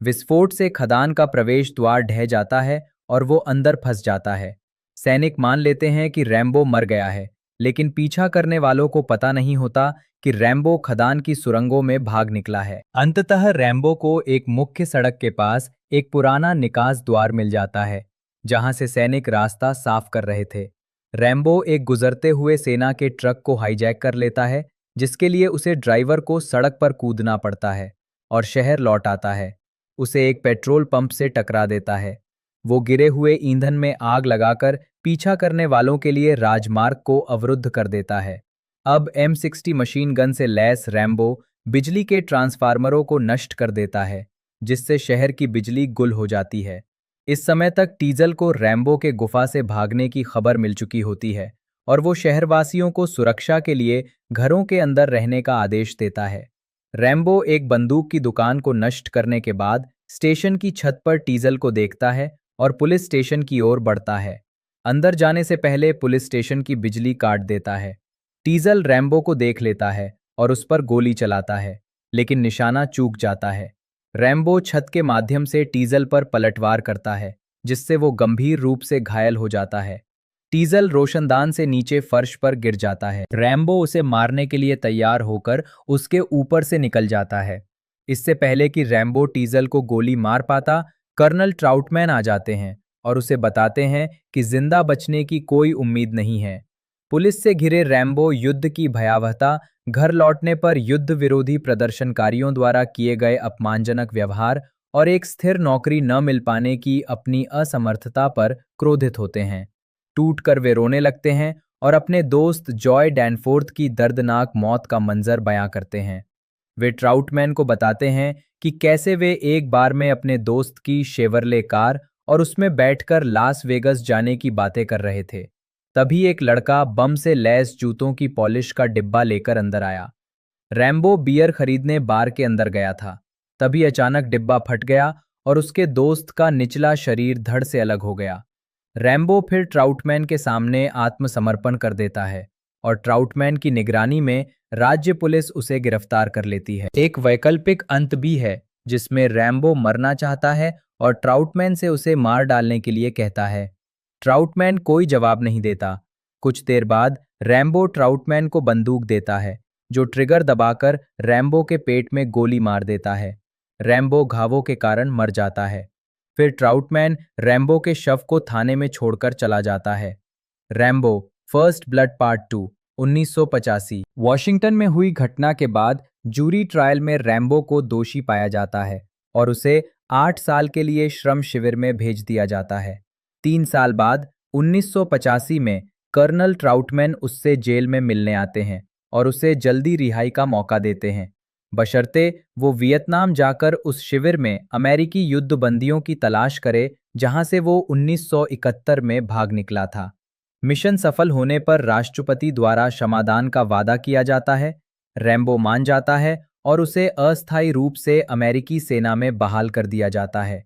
विस्फोट से खदान का प्रवेश द्वार ढह जाता है और वो अंदर फंस जाता है। सैनिक मान लेते हैं कि रैम्बो मर गया है, लेकिन पीछा करने वालों को पता नहीं होता कि रैम्बो खदान की सुरंगों में भाग निकला है। अंततः रैम्बो को एक मुख्य सड़क के पास एक पुराना निकास द्वार मिल जाता है, जहां से सैनिक रास्ता साफ कर रहे थे। रैम्बो एक गुजरते हुए सेना के ट्रक को हाईजैक कर लेता है, जिसके लिए उसे ड्राइवर को सड़क पर कूदना पड़ता है और शहर लौट आता है। उसे एक पेट्रोल पंप से टकरा देता है। वो गिरे हुए ईंधन में आग लगाकर पीछा करने वालों के लिए राजमार्ग को अवरुद्ध कर देता है। अब M60 मशीन गन से लैस रैम्बो बिजली के ट्रांसफार्मरों को नष्ट कर देता है, जिससे शहर की बिजली गुल हो जाती है। इस समय तक टीजल को रैम्बो के गुफा से भागने की खबर मिल चुकी होती है और वो शहरवासियों को सुरक्षा के लिए घरों के अंदर रहने का आदेश देता है। रैम्बो एक बंदूक की दुकान को नष्ट करने के बाद स्टेशन की छत पर टीजल को देखता है और पुलिस स्टेशन की ओर बढ़ता है। अंदर जाने से पहले पुलिस स्टेशन की बिजली काट देता है। टीजल रैम्बो को देख लेता है और उस पर गोली चलाता है, लेकिन निशाना चूक जाता है। रैम्बो छत के माध्यम से टीजल पर पलटवार करता है, जिससे वो गंभीर रूप से घायल हो जाता है। टीजल रोशनदान से नीचे फर्श पर गिर जाता है। रैम्बो उसे मारने के लिए तैयार होकर उसके ऊपर से निकल जाता है। इससे पहले कि रैम्बो टीजल को गोली मार पाता, कर्नल ट्राउटमैन आ जाते हैं और उसे बताते हैं कि जिंदा बचने की कोई उम्मीद नहीं है। पुलिस से घिरे रैम्बो युद्ध की भयावहता, घर लौटने पर युद्ध विरोधी प्रदर्शनकारियों द्वारा किए गए अपमानजनक व्यवहार और एक स्थिर नौकरी न मिल पाने की अपनी असमर्थता पर क्रोधित होते हैं। टूट कर वे रोने लगते हैं और अपने दोस्त जॉय डैनफोर्थ की दर्दनाक मौत का मंजर बयां करते हैं। वे ट्राउटमैन को बताते हैं कि कैसे वे एक बार में अपने दोस्त की शेवरले कार और उसमें बैठकर लास वेगस जाने की बातें कर रहे थे। तभी एक लड़का बम से लैस जूतों की पॉलिश का डिब्बा लेकर अंदर आया। रैम्बो बियर खरीदने बार के अंदर गया था। तभी अचानक डिब्बा फट गया और उसके दोस्त का निचला शरीर धड़ से अलग हो गया। रैम्बो फिर ट्राउटमैन के सामने आत्मसमर्पण कर देता है और ट्राउटमैन की निगरानी में राज्य पुलिस उसे गिरफ्तार कर लेती है। एक वैकल्पिक अंत भी है जिसमें रैम्बो मरना चाहता है और ट्राउटमैन से उसे मार डालने के लिए कहता है। ट्राउटमैन कोई जवाब नहीं देता। कुछ देर बाद रैम्बो ट्राउटमैन को बंदूक देता है, जो ट्रिगर दबाकर रैम्बो के पेट में गोली मार देता है। रैम्बो घावों के कारण मर जाता है। फिर ट्राउटमैन रैम्बो के शव को थाने में छोड़कर चला जाता है। Rambo first blood part 2 1985। Washington में हुई घटना के बाद जूरी ट्रायल में रैम्बो को दोषी पाया जाता है और उसे 8 साल के लिए श्रम शिविर में भेज दिया जाता है। 3 साल बाद 1985 में कर्नल ट्राउटमैन उससे जेल में मिलने आते हैं और उसे जल्दी रिहाई का मौका देते हैं, बशर्ते वो वियतनाम जाकर उस शिविर में अमेरिकी युद्धबंदियों की तलाश करे जहां से वो 1971 में भाग निकला था। मिशन सफल होने पर राष्ट्रपति द्वारा क्षमादान का वादा किया जाता है। रैम्बो मान जाता है और उसे अस्थायी रूप से अमेरिकी सेना में बहाल कर दिया जाता है।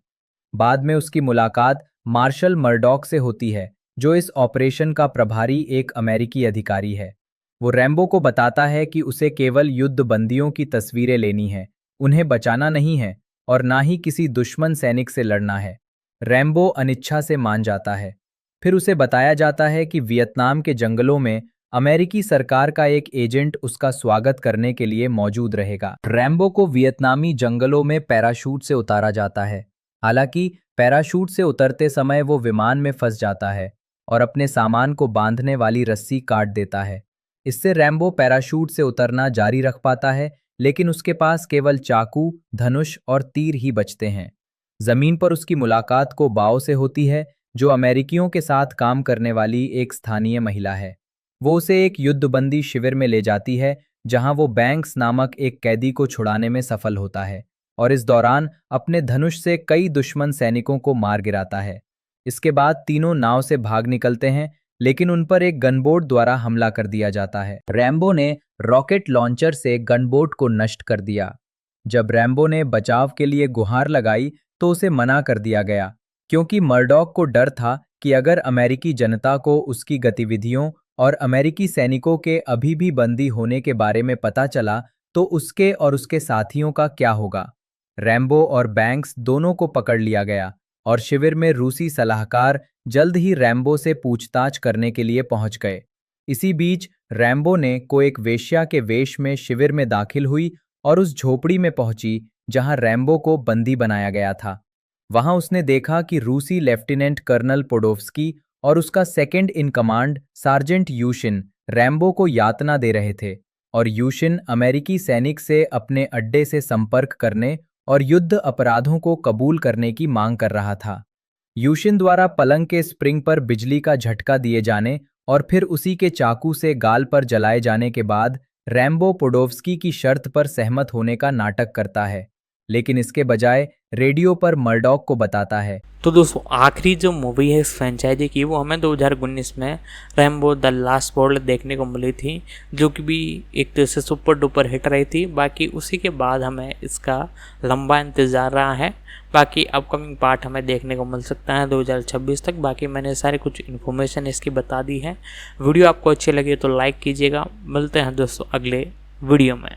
बाद में उसकी मुलाकात मार्शल मर्डॉक से होती है, जो इस ऑपरेशन का प्रभारी एक अमेरिकी अधिकारी है। वो रैम्बो को बताता है कि उसे केवल युद्ध बंदियों की तस्वीरें लेनी है, उन्हें बचाना नहीं है और ना ही किसी दुश्मन सैनिक से लड़ना है। रैम्बो अनिच्छा से मान जाता है। फिर उसे बताया जाता है कि वियतनाम के जंगलों में अमेरिकी सरकार का एक एजेंट उसका स्वागत करने के लिए मौजूद रहेगा। रैम्बो को वियतनामी जंगलों में पैराशूट से उतारा जाता है। हालांकि पैराशूट से उतरते समय वो विमान में फंस जाता है और अपने सामान को बांधने वाली रस्सी काट देता है। इससे रैम्बो पैराशूट से उतरना जारी रख पाता है, लेकिन उसके पास केवल चाकू, धनुष और तीर ही बचते हैं। जमीन पर उसकी मुलाकात को बाओ से होती है, जो अमेरिकियों के साथ काम करने वाली एक स्थानीय महिला है। वो उसे एक युद्धबंदी शिविर में ले जाती है, जहां वो बैंक्स नामक एक कैदी को छुड़ाने में सफल होता है और इस दौरान अपने धनुष से कई दुश्मन सैनिकों को मार गिराता है। इसके बाद तीनों नाव से भाग निकलते हैं, लेकिन उन पर एक गनबोट द्वारा हमला कर दिया जाता है। रैम्बो ने रॉकेट लॉन्चर से गनबोट को नष्ट कर दिया। जब रैम्बो ने बचाव के लिए गुहार लगाई तो उसे मना कर दिया गया, क्योंकि मर्डॉक को डर था कि अगर अमेरिकी जनता को उसकी गतिविधियों और अमेरिकी सैनिकों के अभी भी बंदी होने के बारे में पता चला तो उसके और उसके साथियों का क्या होगा। रैम्बो और बैंक्स दोनों को पकड़ लिया गया और शिविर में रूसी सलाहकार जल्द ही रैम्बो से पूछताछ करने के लिए पहुंच गए। इसी बीच रैम्बो ने को एक वेश्या के वेश में शिविर में दाखिल हुई और उस झोपड़ी में पहुंची जहां रैम्बो को बंदी बनाया गया था। वहां उसने देखा कि रूसी लेफ्टिनेंट कर्नल पोडोव्स्की और उसका second in command sergeant Yushin Rambo को यातना दे रहे थे और यूशिन अमेरिकी सैनिक से अपने अड्डे से संपर्क करने और युद्ध अपराधों को कबूल करने की मांग कर रहा था। यूशिन द्वारा पलंग के स्प्रिंग पर बिजली का झटका दिए जाने और फिर उसी के चाकू से गाल पर जलाए जाने के बाद रैम्बो पोडोव्स्की की शर्त पर सहमत होने का नाटक करता है, लेकिन इसके बजाय रेडियो पर मर्डॉक को बताता है। तो दोस्तों, आखिरी जो मूवी है इस फ्रेंचाइजी की वो हमें 2019 में रैम्बो द लास्ट वर्ल्ड देखने को मिली थी, जो कि भी एक तरह से सुपर डुपर हिट रही थी। बाकी उसी के बाद हमें इसका लंबा इंतज़ार रहा है। बाकी अपकमिंग पार्ट हमें देखने को मिल सकता है 2026 तक। बाकी मैंने सारे कुछ इन्फॉर्मेशन इसकी बता दी है। वीडियो आपको अच्छी लगी तो लाइक कीजिएगा। मिलते हैं दोस्तों अगले वीडियो में।